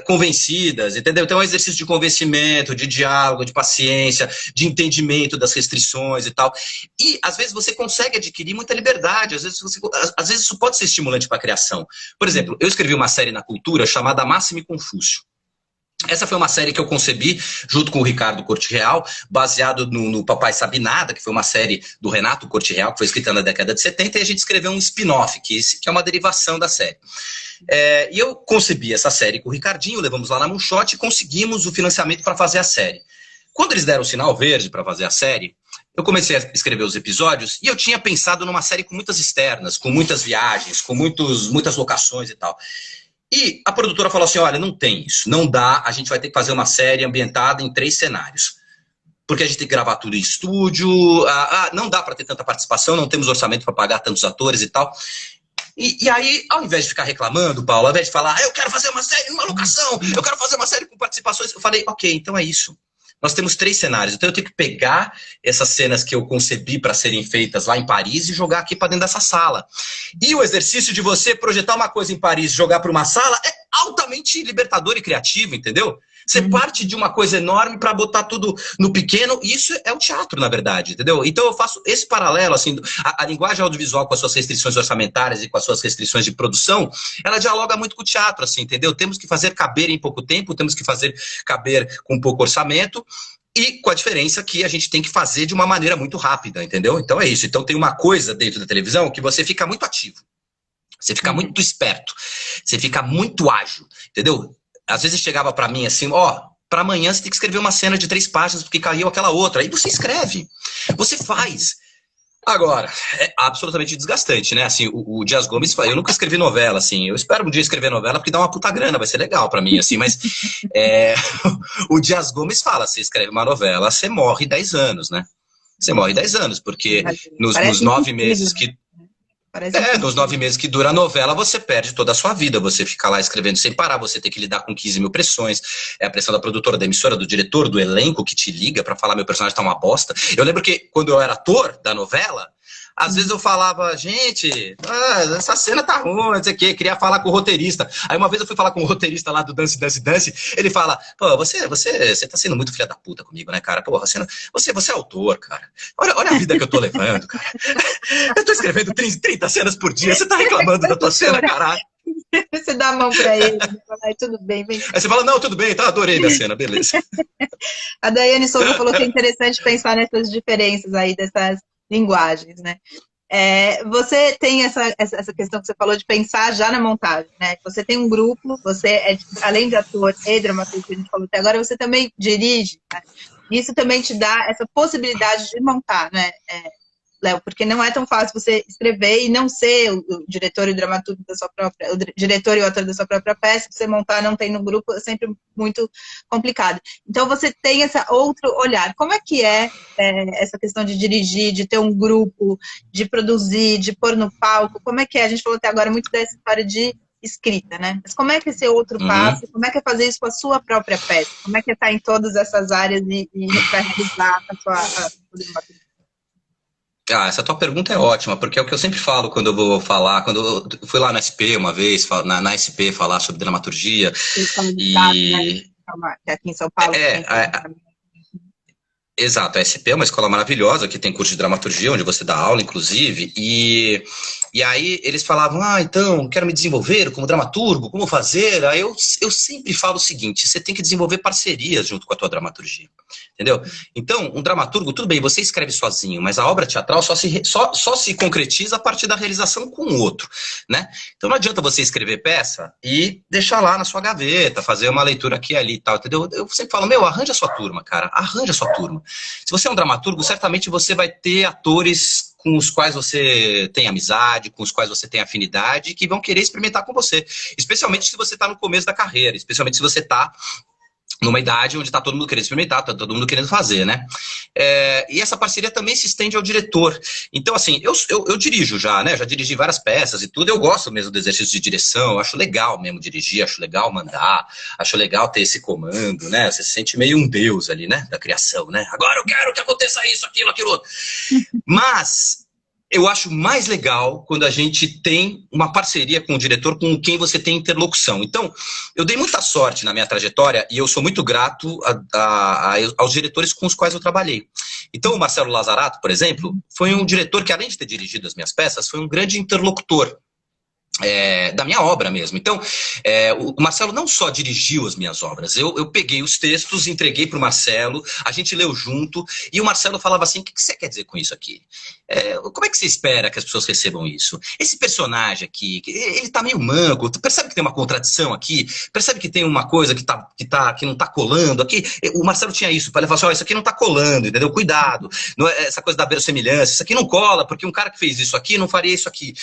convencidas, entendeu? Então é um exercício de convencimento, de diálogo, de paciência, de entendimento das restrições e tal. E às vezes você consegue adquirir muita liberdade, às vezes isso pode ser estimulante para a criação. Por exemplo, eu escrevi uma série na Cultura chamada Máximo e Confúcio. Essa foi uma série que eu concebi junto com o Ricardo Corte Real, baseado no Papai Sabe Nada, que foi uma série do Renato Corte Real, que foi escrita na década de 70, e a gente escreveu um spin-off, que é uma derivação da série. E eu concebi essa série com o Ricardinho, levamos lá na Moonshot e conseguimos o financiamento para fazer a série. Quando eles deram o sinal verde para fazer a série, eu comecei a escrever os episódios e eu tinha pensado numa série com muitas externas, com muitas viagens, com muitas locações e tal. E a produtora falou assim, olha, não tem isso, não dá, a gente vai ter que fazer uma série ambientada em 3 cenários. Porque a gente tem que gravar tudo em estúdio, não dá para ter tanta participação, não temos orçamento para pagar tantos atores e tal. E aí, ao invés de ficar reclamando, Paulo, ao invés de falar, eu quero fazer uma série numa locação, eu quero fazer uma série com participações, eu falei, ok, então é isso. Nós temos 3 cenários, então eu tenho que pegar essas cenas que eu concebi para serem feitas lá em Paris e jogar aqui para dentro dessa sala. E o exercício de você projetar uma coisa em Paris e jogar para uma sala é altamente libertador e criativo, entendeu? Você parte de uma coisa enorme para botar tudo no pequeno, e isso é o teatro, na verdade, entendeu? Então eu faço esse paralelo, assim, a linguagem audiovisual com as suas restrições orçamentárias e com as suas restrições de produção, ela dialoga muito com o teatro, assim, entendeu? Temos que fazer caber em pouco tempo, temos que fazer caber com pouco orçamento, e com a diferença que a gente tem que fazer de uma maneira muito rápida, entendeu? Então é isso. Então tem uma coisa dentro da televisão que você fica muito ativo, você fica muito esperto, você fica muito ágil, entendeu? Às vezes chegava pra mim assim, para amanhã você tem que escrever uma cena de 3 páginas porque caiu aquela outra. Aí você escreve, você faz. Agora, é absolutamente desgastante, né? Assim, o Dias Gomes, eu nunca escrevi novela, assim. Eu espero um dia escrever novela porque dá uma puta grana, vai ser legal pra mim, assim. Mas o Dias Gomes fala, você escreve uma novela, você morre 10 anos, né? Você morre 10 anos, porque nos 9 meses que... nos 9 meses que dura a novela, você perde toda a sua vida, você fica lá escrevendo sem parar, você tem que lidar com 15 mil pressões, é a pressão da produtora, da emissora, do diretor, do elenco que te liga pra falar meu personagem tá uma bosta. Eu lembro que quando eu era ator da novela, às vezes eu falava, gente, essa cena tá ruim, não sei o quê, queria falar com o roteirista. Aí uma vez eu fui falar com o roteirista lá do Dance, Dance, Dance, ele fala, pô, você tá sendo muito filha da puta comigo, né, cara? Pô, você é autor, cara. Olha a vida que eu tô levando, cara. Eu tô escrevendo 30 cenas por dia, você tá reclamando da tua cena, caralho. Você dá a mão pra ele, fala, tudo bem, vem. Aí você fala, não, tudo bem, tá, adorei minha cena, beleza. A Daiane Souza falou que é interessante pensar nessas diferenças aí, dessas linguagens, né? Você tem essa questão que você falou de pensar já na montagem, né? Você tem um grupo, você além de ator e dramaturgo que a gente falou até agora, você também dirige, né? Isso também te dá essa possibilidade de montar, né? Léo? Porque não é tão fácil você escrever e não ser o diretor e o dramaturgo da sua própria, o diretor e o ator da sua própria peça, você montar não tem no grupo, é sempre muito complicado. Então você tem esse outro olhar. Como é que essa questão de dirigir, de ter um grupo, de produzir, de pôr no palco? Como é que é? A gente falou até agora muito dessa história de escrita, né? Mas como é que esse outro passo, como é que é fazer isso com a sua própria peça? Como é que é estar em todas essas áreas e para realizar a sua dramaturgia? Essa tua pergunta é ótima, porque é o que eu sempre falo quando eu vou falar, quando eu fui lá na SP uma vez, na SP falar sobre dramaturgia, e... Que aqui em São Paulo. Exato, a SP é uma escola maravilhosa, que tem curso de dramaturgia, onde você dá aula, inclusive, e aí eles falavam, então, quero me desenvolver como dramaturgo, como fazer? Aí eu sempre falo o seguinte, você tem que desenvolver parcerias junto com a tua dramaturgia, entendeu? Então, um dramaturgo, tudo bem, você escreve sozinho, mas a obra teatral só se concretiza a partir da realização com o outro, né? Então não adianta você escrever peça e deixar lá na sua gaveta, fazer uma leitura aqui e ali e tal, entendeu? Eu sempre falo, arranja a sua turma, cara, arranja a sua turma. Se você é um dramaturgo, certamente você vai ter atores com os quais você tem amizade, com os quais você tem afinidade, que vão querer experimentar com você. Especialmente se você está no começo da carreira, especialmente se você está numa idade onde está todo mundo querendo experimentar, está todo mundo querendo fazer, né? E essa parceria também se estende ao diretor. Então, assim, eu dirijo já, né? Já dirigi várias peças e tudo. Eu gosto mesmo do exercício de direção. Eu acho legal mesmo dirigir, acho legal mandar, acho legal ter esse comando, né? Você se sente meio um deus ali, né? Da criação, né? Agora eu quero que aconteça isso, aquilo outro. Mas eu acho mais legal quando a gente tem uma parceria com o diretor com quem você tem interlocução. Então, eu dei muita sorte na minha trajetória e eu sou muito grato aos diretores com os quais eu trabalhei. Então, o Marcelo Lazarato, por exemplo, foi um diretor que, além de ter dirigido as minhas peças, foi um grande interlocutor da minha obra mesmo. Então, o Marcelo não só dirigiu as minhas obras, eu peguei os textos, entreguei para o Marcelo, a gente leu junto, e o Marcelo falava assim, o que você quer dizer com isso aqui? Como é que você espera que as pessoas recebam isso? Esse personagem aqui, ele tá meio manco, percebe que tem uma contradição aqui? Percebe que tem uma coisa que não tá colando aqui? O Marcelo tinha isso, para ele falar assim, isso aqui não tá colando, entendeu? Cuidado, não é essa coisa da verossimilhança, isso aqui não cola, porque um cara que fez isso aqui não faria isso aqui.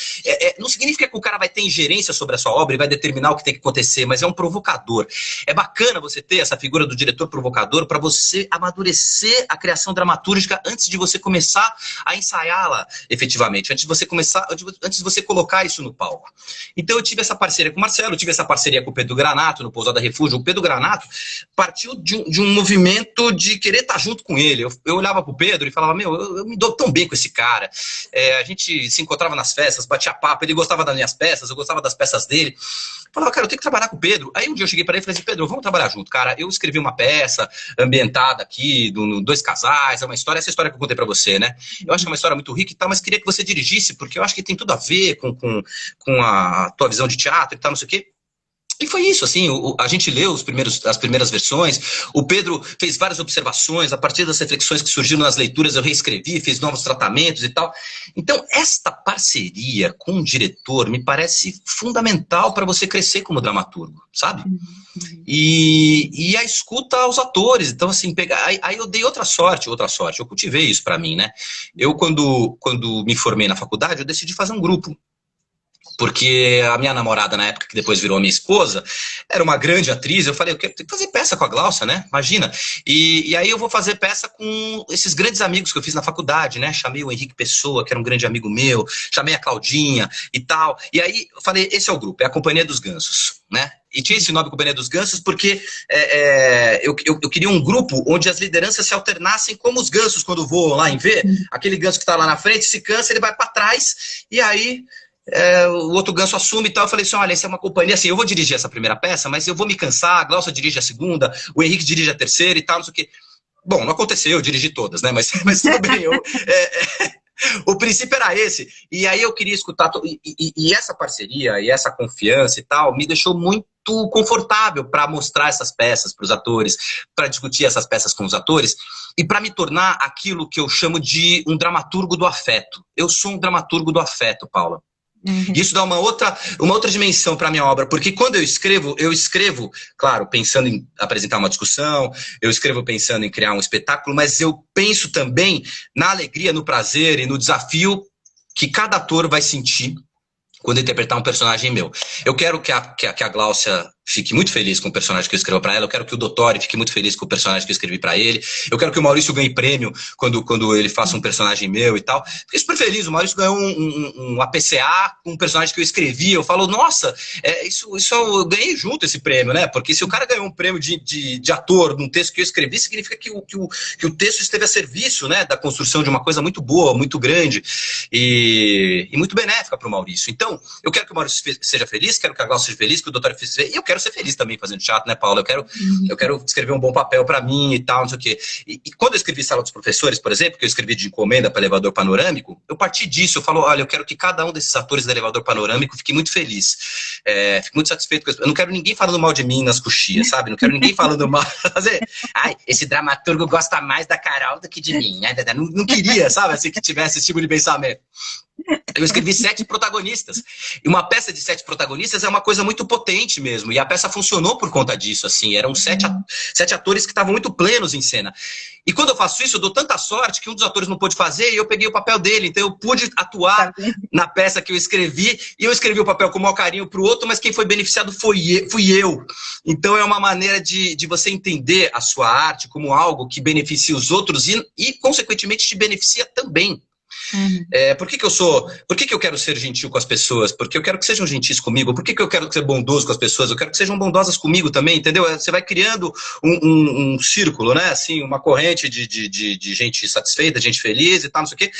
Não significa que o cara vai ter ingerência sobre a sua obra e vai determinar o que tem que acontecer, mas é um provocador. É bacana você ter essa figura do diretor provocador para você amadurecer a criação dramatúrgica antes de você começar a ensaiá-la efetivamente, antes de você colocar isso no palco. Então eu tive essa parceria com o Marcelo, eu tive essa parceria com o Pedro Granato no Pousada Refúgio. O Pedro Granato partiu de um movimento de querer estar junto com ele. Eu olhava pro Pedro e falava, eu me dou tão bem com esse cara. A gente se encontrava nas festas, batia papo, ele gostava das minhas peças, eu gostava das peças dele. Eu falava, cara, eu tenho que trabalhar com o Pedro. Aí um dia eu cheguei para ele e falei assim, Pedro, vamos trabalhar junto, cara. Eu escrevi uma peça ambientada aqui, dois casais, essa história que eu contei para você, né? Eu acho que é uma história muito rica e tal, mas queria que você dirigisse, porque eu acho que tem tudo a ver com a tua visão de teatro e tal, não sei o quê. E foi isso, assim, a gente leu as primeiras versões, o Pedro fez várias observações, a partir das reflexões que surgiram nas leituras eu reescrevi, fiz novos tratamentos e tal. Então, esta parceria com o diretor me parece fundamental para você crescer como dramaturgo, sabe? E a escuta aos atores, então assim, aí eu dei outra sorte, eu cultivei isso para mim, né? Eu, quando me formei na faculdade, eu decidi fazer um grupo. Porque a minha namorada, na época, que depois virou minha esposa, era uma grande atriz. Eu falei, eu tenho que fazer peça com a Gláucia, né? Imagina. E aí eu vou fazer peça com esses grandes amigos que eu fiz na faculdade, né? Chamei o Henrique Pessoa, que era um grande amigo meu. Chamei a Claudinha e tal. E aí eu falei, esse é o grupo, é a Companhia dos Gansos, né? E tinha esse nome, Companhia dos Gansos, porque eu queria um grupo onde as lideranças se alternassem como os gansos quando voam lá em V. Aquele ganso que está lá na frente se cansa, ele vai para trás e aí... o outro ganso assume e tal. Eu falei assim, olha, essa é uma companhia, assim, eu vou dirigir essa primeira peça, mas eu vou me cansar, a Gláucia dirige a segunda, o Henrique dirige a terceira e tal, não sei o quê. Bom, não aconteceu, eu dirigi todas, né, mas tudo bem, o princípio era esse. E aí eu queria escutar, e essa parceria, e essa confiança e tal, me deixou muito confortável para mostrar essas peças para os atores, para discutir essas peças com os atores, e para me tornar aquilo que eu chamo de um dramaturgo do afeto. Eu sou um dramaturgo do afeto, Paula. E isso dá uma outra dimensão para a minha obra, porque quando eu escrevo, claro, pensando em apresentar uma discussão, eu escrevo pensando em criar um espetáculo, mas eu penso também na alegria, no prazer e no desafio que cada ator vai sentir quando interpretar um personagem meu. Eu quero que a Gláucia fique muito feliz com o personagem que eu escrevo para ela, eu quero que o Dottori fique muito feliz com o personagem que eu escrevi para ele, eu quero que o Maurício ganhe prêmio quando ele faça um personagem meu e tal. Fiquei super feliz, o Maurício ganhou um APCA com um personagem que eu escrevi, eu falo, nossa, isso eu ganhei junto esse prêmio, né? Porque se o cara ganhou um prêmio de ator num texto que eu escrevi, significa que o texto esteve a serviço, né, da construção de uma coisa muito boa, muito grande e muito benéfica para o Maurício. Então, eu quero que o Maurício seja feliz, quero que a Gláucia seja feliz, que o Dottori seja feliz, e eu quero ser feliz também fazendo teatro, né, Paula? Eu quero escrever um bom papel para mim e tal, não sei o quê. E quando eu escrevi Sala dos Professores, por exemplo, que eu escrevi de encomenda para Elevador Panorâmico, eu parti disso, eu falo, olha, eu quero que cada um desses atores do Elevador Panorâmico fique muito feliz, fique muito satisfeito com isso. Eu não quero ninguém falando mal de mim nas coxias, sabe? Não quero ninguém falando mal, ai, esse dramaturgo gosta mais da Carol do que de mim, né? Não queria, sabe, assim, que tivesse esse tipo de pensamento. Eu escrevi 7 protagonistas. E uma peça de 7 protagonistas é uma coisa muito potente mesmo. E a peça funcionou por conta disso, assim. Eram 7 atores que estavam muito plenos em cena. E quando eu faço isso, eu dou tanta sorte que um dos atores não pôde fazer e eu peguei o papel dele. Então eu pude atuar na peça que eu escrevi. E eu escrevi o papel com o maior carinho pro outro, mas quem foi beneficiado fui eu. Então é uma maneira de você entender a sua arte como algo que beneficia os outros e consequentemente, te beneficia também. Por que eu quero ser gentil com as pessoas? Porque eu quero que sejam gentis comigo. Por que eu quero ser bondoso com as pessoas? Eu quero que sejam bondosas comigo também, entendeu? Você vai criando um círculo, né? Assim, uma corrente de gente satisfeita, gente feliz e tal, não sei o quê.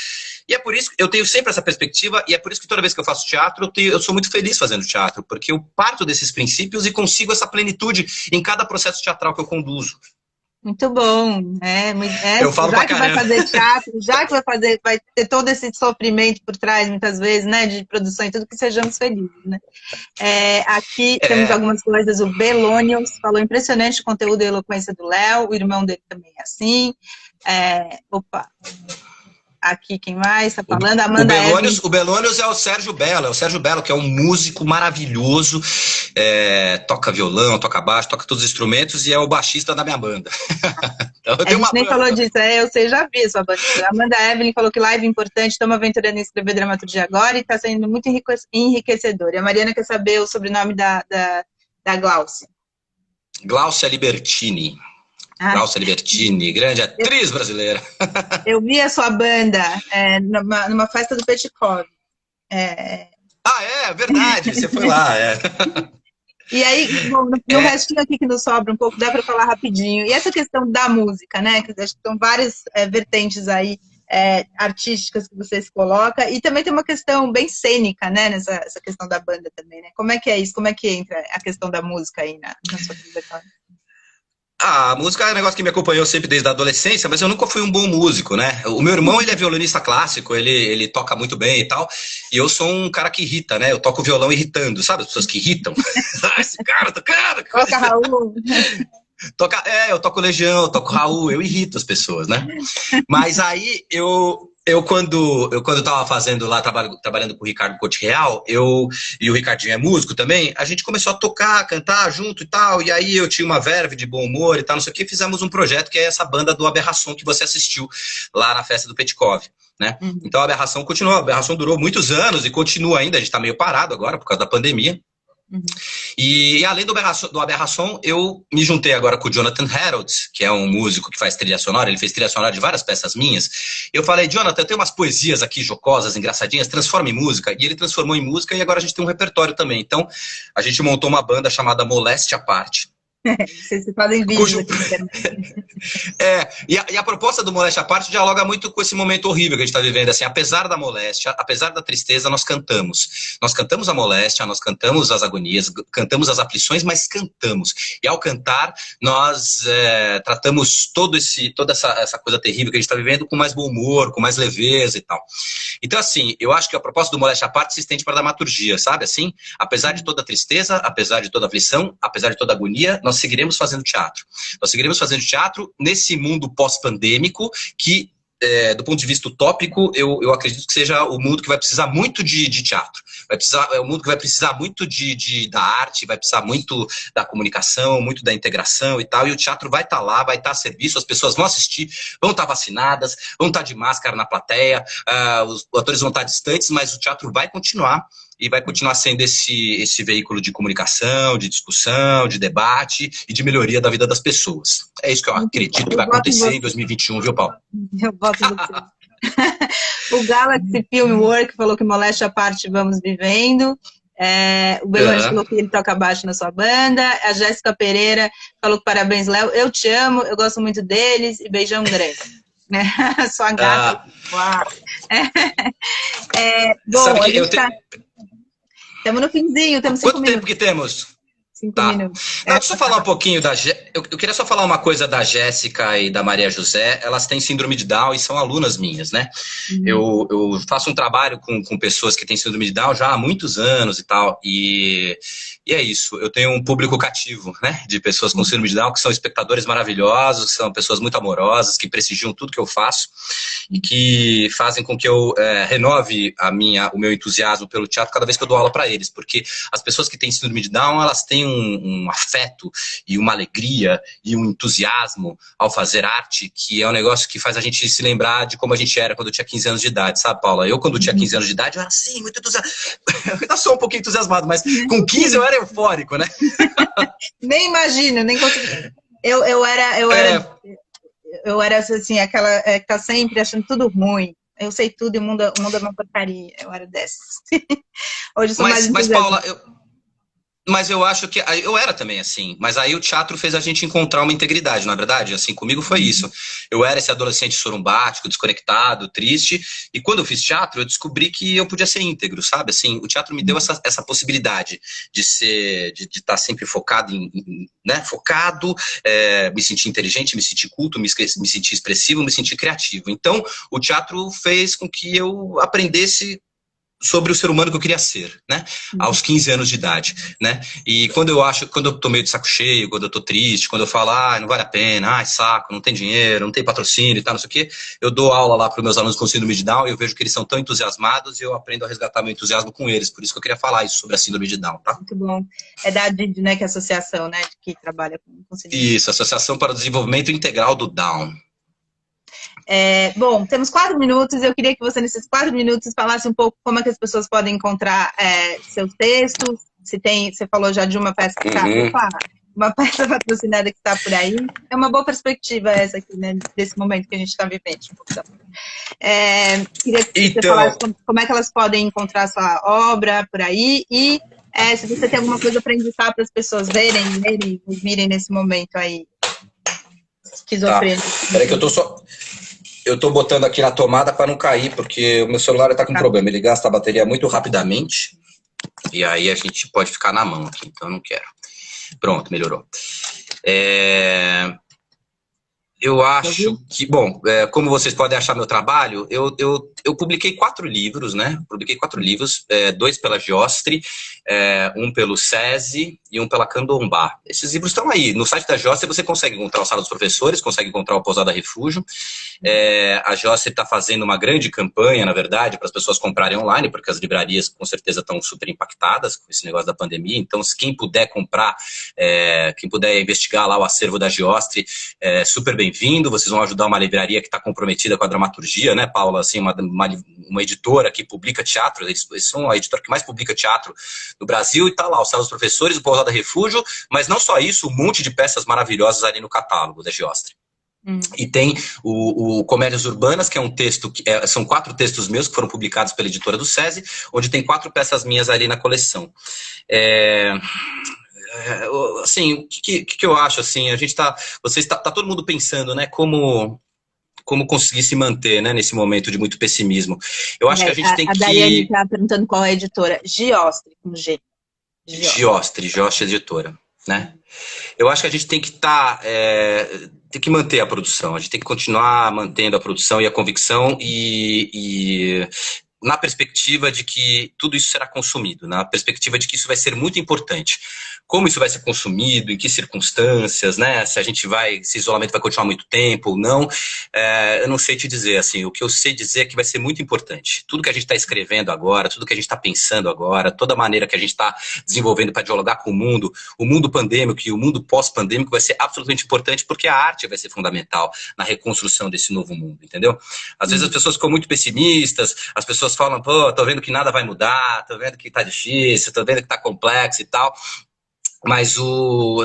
E é por isso que eu tenho sempre essa perspectiva, e é por isso que toda vez que eu faço teatro, eu sou muito feliz fazendo teatro, porque eu parto desses princípios e consigo essa plenitude em cada processo teatral que eu conduzo. Muito bom, Eu falo já pra que caramba. vai fazer teatro, já que vai ter todo esse sofrimento por trás, muitas vezes, né, de produção e tudo, que sejamos felizes, né. Aqui temos algumas coisas, o Belônios falou, impressionante o conteúdo e eloquência do Léo, o irmão dele também é assim, aqui quem mais está falando? Amanda o Belônios é o Sérgio Belo, que é um músico maravilhoso, toca violão, toca baixo, toca todos os instrumentos e é o baixista da minha banda. Então, a gente nem falou disso, eu sei, já vi sua banda. Amanda Evelyn falou que live importante, estamos aventurando em escrever dramaturgia agora e está sendo muito enriquecedor. E a Mariana quer saber o sobrenome da Gláucia. Gláucia Libertini. Gláucia Libertini, grande atriz brasileira. Eu vi a sua banda numa festa do Petkov. É verdade, você foi lá. E aí, bom, no restinho aqui que nos sobra um pouco, dá para falar rapidinho. E essa questão da música, né? Que acho que são várias vertentes aí artísticas que você se coloca. E também tem uma questão bem cênica, né? Essa questão da banda também, né? Como é que é isso? Como é que entra a questão da música aí na sua trajetória? A música é um negócio que me acompanhou sempre desde a adolescência, mas eu nunca fui um bom músico, né? O meu irmão, ele é violinista clássico, ele toca muito bem e tal, e eu sou um cara que irrita, né? Eu toco violão irritando, sabe? As pessoas que irritam. Esse cara tocando. Toca Raul. Eu toco Legião, eu toco Raul, eu irrito as pessoas, né? Mas aí quando eu tava fazendo lá, trabalhando com o Ricardo Cotreal, e o Ricardinho é músico também, a gente começou a tocar, cantar junto e tal, e aí eu tinha uma verve de bom humor e tal, não sei o que, fizemos um projeto que é essa banda do Aberração que você assistiu lá na festa do Petkov, né? Então a Aberração continuou, a Aberração durou muitos anos e continua ainda, a gente tá meio parado agora por causa da pandemia. E além do Aberração, eu me juntei agora com o Jonathan Harold, que é um músico que faz trilha sonora, ele fez trilha sonora de várias peças minhas. Eu falei, Jonathan, eu tenho umas poesias aqui jocosas, engraçadinhas, transforma em música. E ele transformou em música e agora a gente tem um repertório também. Então, a gente montou uma banda chamada Moléstia à Parte. Vocês fazem vídeos aqui. E a proposta do Moléstia à Parte dialoga muito com esse momento horrível que a gente está vivendo. Assim, apesar da moléstia, apesar da tristeza, nós cantamos. Nós cantamos a moléstia, nós cantamos as agonias, cantamos as aflições, mas cantamos. E ao cantar, nós tratamos toda essa coisa terrível que a gente está vivendo com mais bom humor, com mais leveza e tal. Então, assim, eu acho que a proposta do Moléstia à Parte se estende para a dramaturgia, sabe? Assim, apesar de toda a tristeza, apesar de toda a aflição, apesar de toda a agonia, nós seguiremos fazendo teatro. Nós seguiremos fazendo teatro nesse mundo pós-pandêmico que do ponto de vista utópico, eu acredito que seja o mundo que vai precisar muito de teatro. É o mundo que vai precisar muito da arte, vai precisar muito da comunicação, muito da integração e tal, e o teatro vai estar lá, vai estar a serviço, as pessoas vão assistir, vão estar vacinadas, vão estar de máscara na plateia, os atores vão estar distantes, mas o teatro vai continuar, e vai continuar sendo esse veículo de comunicação, de discussão, de debate e de melhoria da vida das pessoas. É isso que eu acredito que vai acontecer em 2021, viu, Paulo? Eu voto em você. O Galaxy Film Work falou que moléstia à parte, vamos vivendo. O Belange falou que ele toca baixo na sua banda. A Jéssica Pereira falou que parabéns, Léo. Eu te amo, eu gosto muito deles e beijão grande. Sua gata. Bom, a gente estamos no finzinho, temos 5 minutos. Quanto tempo que temos? 5 minutos. Não, deixa eu falar um pouquinho eu queria só falar uma coisa da Jéssica e da Maria José. Elas têm síndrome de Down e são alunas minhas, né? Eu faço um trabalho com pessoas que têm síndrome de Down já há muitos anos e tal. E é isso. Eu tenho um público cativo, né? De pessoas com síndrome de Down, que são espectadores maravilhosos, que são pessoas muito amorosas, que prestigiam tudo que eu faço e que fazem com que eu renove o meu entusiasmo pelo teatro cada vez que eu dou aula para eles. Porque as pessoas que têm síndrome de Down, elas têm um afeto e uma alegria e um entusiasmo ao fazer arte, que é um negócio que faz a gente se lembrar de como a gente era quando eu tinha 15 anos de idade, sabe, Paula? Eu, quando tinha 15 anos de idade, eu era assim, muito entusiasmado. Eu ainda sou um pouquinho entusiasmado, mas com 15 eu era eufórico, né? Nem imagino, nem consigo. Eu era assim, aquela que tá sempre achando tudo ruim. Eu sei tudo e o mundo é uma porcaria. Eu era dessas. Hoje eu sou mais Mas, Paula, mas eu acho que eu era também assim, mas aí o teatro fez a gente encontrar uma integridade, não é verdade? Assim, comigo foi isso. Eu era esse adolescente sorumbático, desconectado, triste, e quando eu fiz teatro, eu descobri que eu podia ser íntegro, sabe? Assim, o teatro me deu essa possibilidade de estar sempre focado me sentir inteligente, me sentir culto, me sentir expressivo, me sentir criativo. Então, o teatro fez com que eu aprendesse sobre o ser humano que eu queria ser, né? Aos 15 anos de idade, né? E quando eu tô meio de saco cheio, quando eu tô triste, quando eu falo, não vale a pena, saco, não tem dinheiro, não tem patrocínio e tal, não sei o quê, eu dou aula lá para os meus alunos com síndrome de Down e eu vejo que eles são tão entusiasmados e eu aprendo a resgatar meu entusiasmo com eles. Por isso que eu queria falar isso sobre a síndrome de Down, tá? Muito bom. É da ADID, né? Que é a associação, né? Que trabalha com síndrome. Isso, Associação para o Desenvolvimento Integral do Down. Bom, temos 4 minutos. Eu queria que você, nesses 4 minutos, falasse um pouco como é que as pessoas podem encontrar seus textos. Você falou já de uma peça que está... Uma peça patrocinada que está por aí. É uma boa perspectiva essa aqui, né? Desse momento que a gente está vivendo. Queria que você falasse como é que elas podem encontrar a sua obra por aí e se você tem alguma coisa para indicar para as pessoas verem, lerem, ouvirem nesse momento aí. Esquizofrênico. Peraí que eu tô botando aqui na tomada para não cair, porque o meu celular está com problema. Ele gasta a bateria muito rapidamente e aí a gente pode ficar na mão aqui, então eu não quero. Pronto, melhorou. Eu acho que, como vocês podem achar meu trabalho, eu publiquei 4 livros, né? Publiquei 4 livros, 2 pela Giostre, um pelo SESI e um pela Candombá. Esses livros estão aí. No site da Giostre você consegue encontrar o Sala dos Professores, consegue encontrar o Pousada Refúgio. A Giostre está fazendo uma grande campanha, na verdade, para as pessoas comprarem online, porque as livrarias com certeza estão super impactadas com esse negócio da pandemia. Então, se quem puder comprar, quem puder investigar lá o acervo da Giostre, super bem-vindo. Vocês vão ajudar uma livraria que está comprometida com a dramaturgia, né, Paula? Assim, uma editora que publica teatro. Eles são a editora que mais publica teatro no Brasil, e tá lá o Sala dos Professores, o Pousada Refúgio, mas não só isso, um monte de peças maravilhosas ali no catálogo da Giostre. E tem o Comédias Urbanas, que é um texto, são 4 textos meus que foram publicados pela editora do SESI, onde tem 4 peças minhas ali na coleção. Assim, o que eu acho, assim, tá todo mundo pensando, né, como conseguir se manter, né, nesse momento de muito pessimismo. Eu acho que a gente tem que... A Daiane está perguntando qual é a editora. Giostre, com G. Giostre Editora, né? Eu acho que a gente tem que tem que manter a produção, a gente tem que continuar mantendo a produção e a convicção e na perspectiva de que tudo isso será consumido, na perspectiva de que isso vai ser muito importante. Como isso vai ser consumido, em que circunstâncias, né? Se esse isolamento vai continuar muito tempo ou não, eu não sei te dizer, assim, o que eu sei dizer é que vai ser muito importante. Tudo que a gente está escrevendo agora, tudo que a gente está pensando agora, toda a maneira que a gente está desenvolvendo para dialogar com o mundo pandêmico e o mundo pós-pandêmico vai ser absolutamente importante, porque a arte vai ser fundamental na reconstrução desse novo mundo, entendeu? Às vezes as pessoas ficam muito pessimistas, as pessoas falam, pô, tô vendo que nada vai mudar, tô vendo que tá difícil, tô vendo que tá complexo e tal. Mas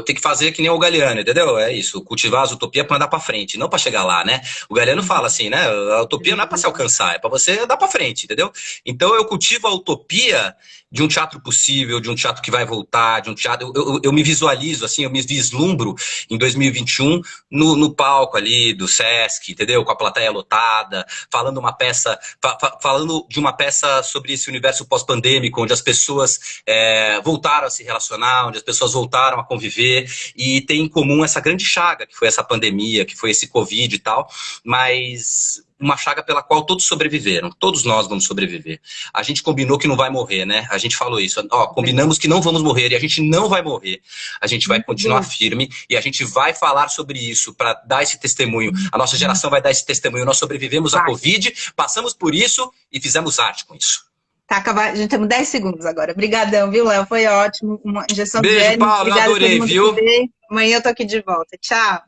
tem que fazer que nem o Galeano, entendeu? É isso, cultivar as utopias para andar para frente, não para chegar lá, né? O Galeano fala assim, né? A utopia não é para se alcançar, é para você andar para frente, entendeu? Então eu cultivo a utopia de um teatro possível, de um teatro que vai voltar, de um teatro... Eu me visualizo, assim, eu me vislumbro em 2021 no palco ali do Sesc, entendeu? Com a plateia lotada, falando uma peça, falando de uma peça sobre esse universo pós-pandêmico, onde as pessoas voltaram a se relacionar, onde as pessoas voltaram a conviver e tem em comum essa grande chaga que foi essa pandemia, que foi esse Covid e tal, mas uma chaga pela qual todos sobreviveram, todos nós vamos sobreviver. A gente combinou que não vai morrer, né? A gente falou isso, combinamos que não vamos morrer e a gente não vai morrer. A gente vai continuar firme e a gente vai falar sobre isso para dar esse testemunho. A nossa geração vai dar esse testemunho. Nós sobrevivemos à Covid, passamos por isso e fizemos arte com isso. Tá, a gente temos 10 segundos agora. Obrigadão, viu, Léo? Foi ótimo. Uma injeção de beijo, ânimo. Paulo, adorei, viu? Amanhã eu tô aqui de volta. Tchau.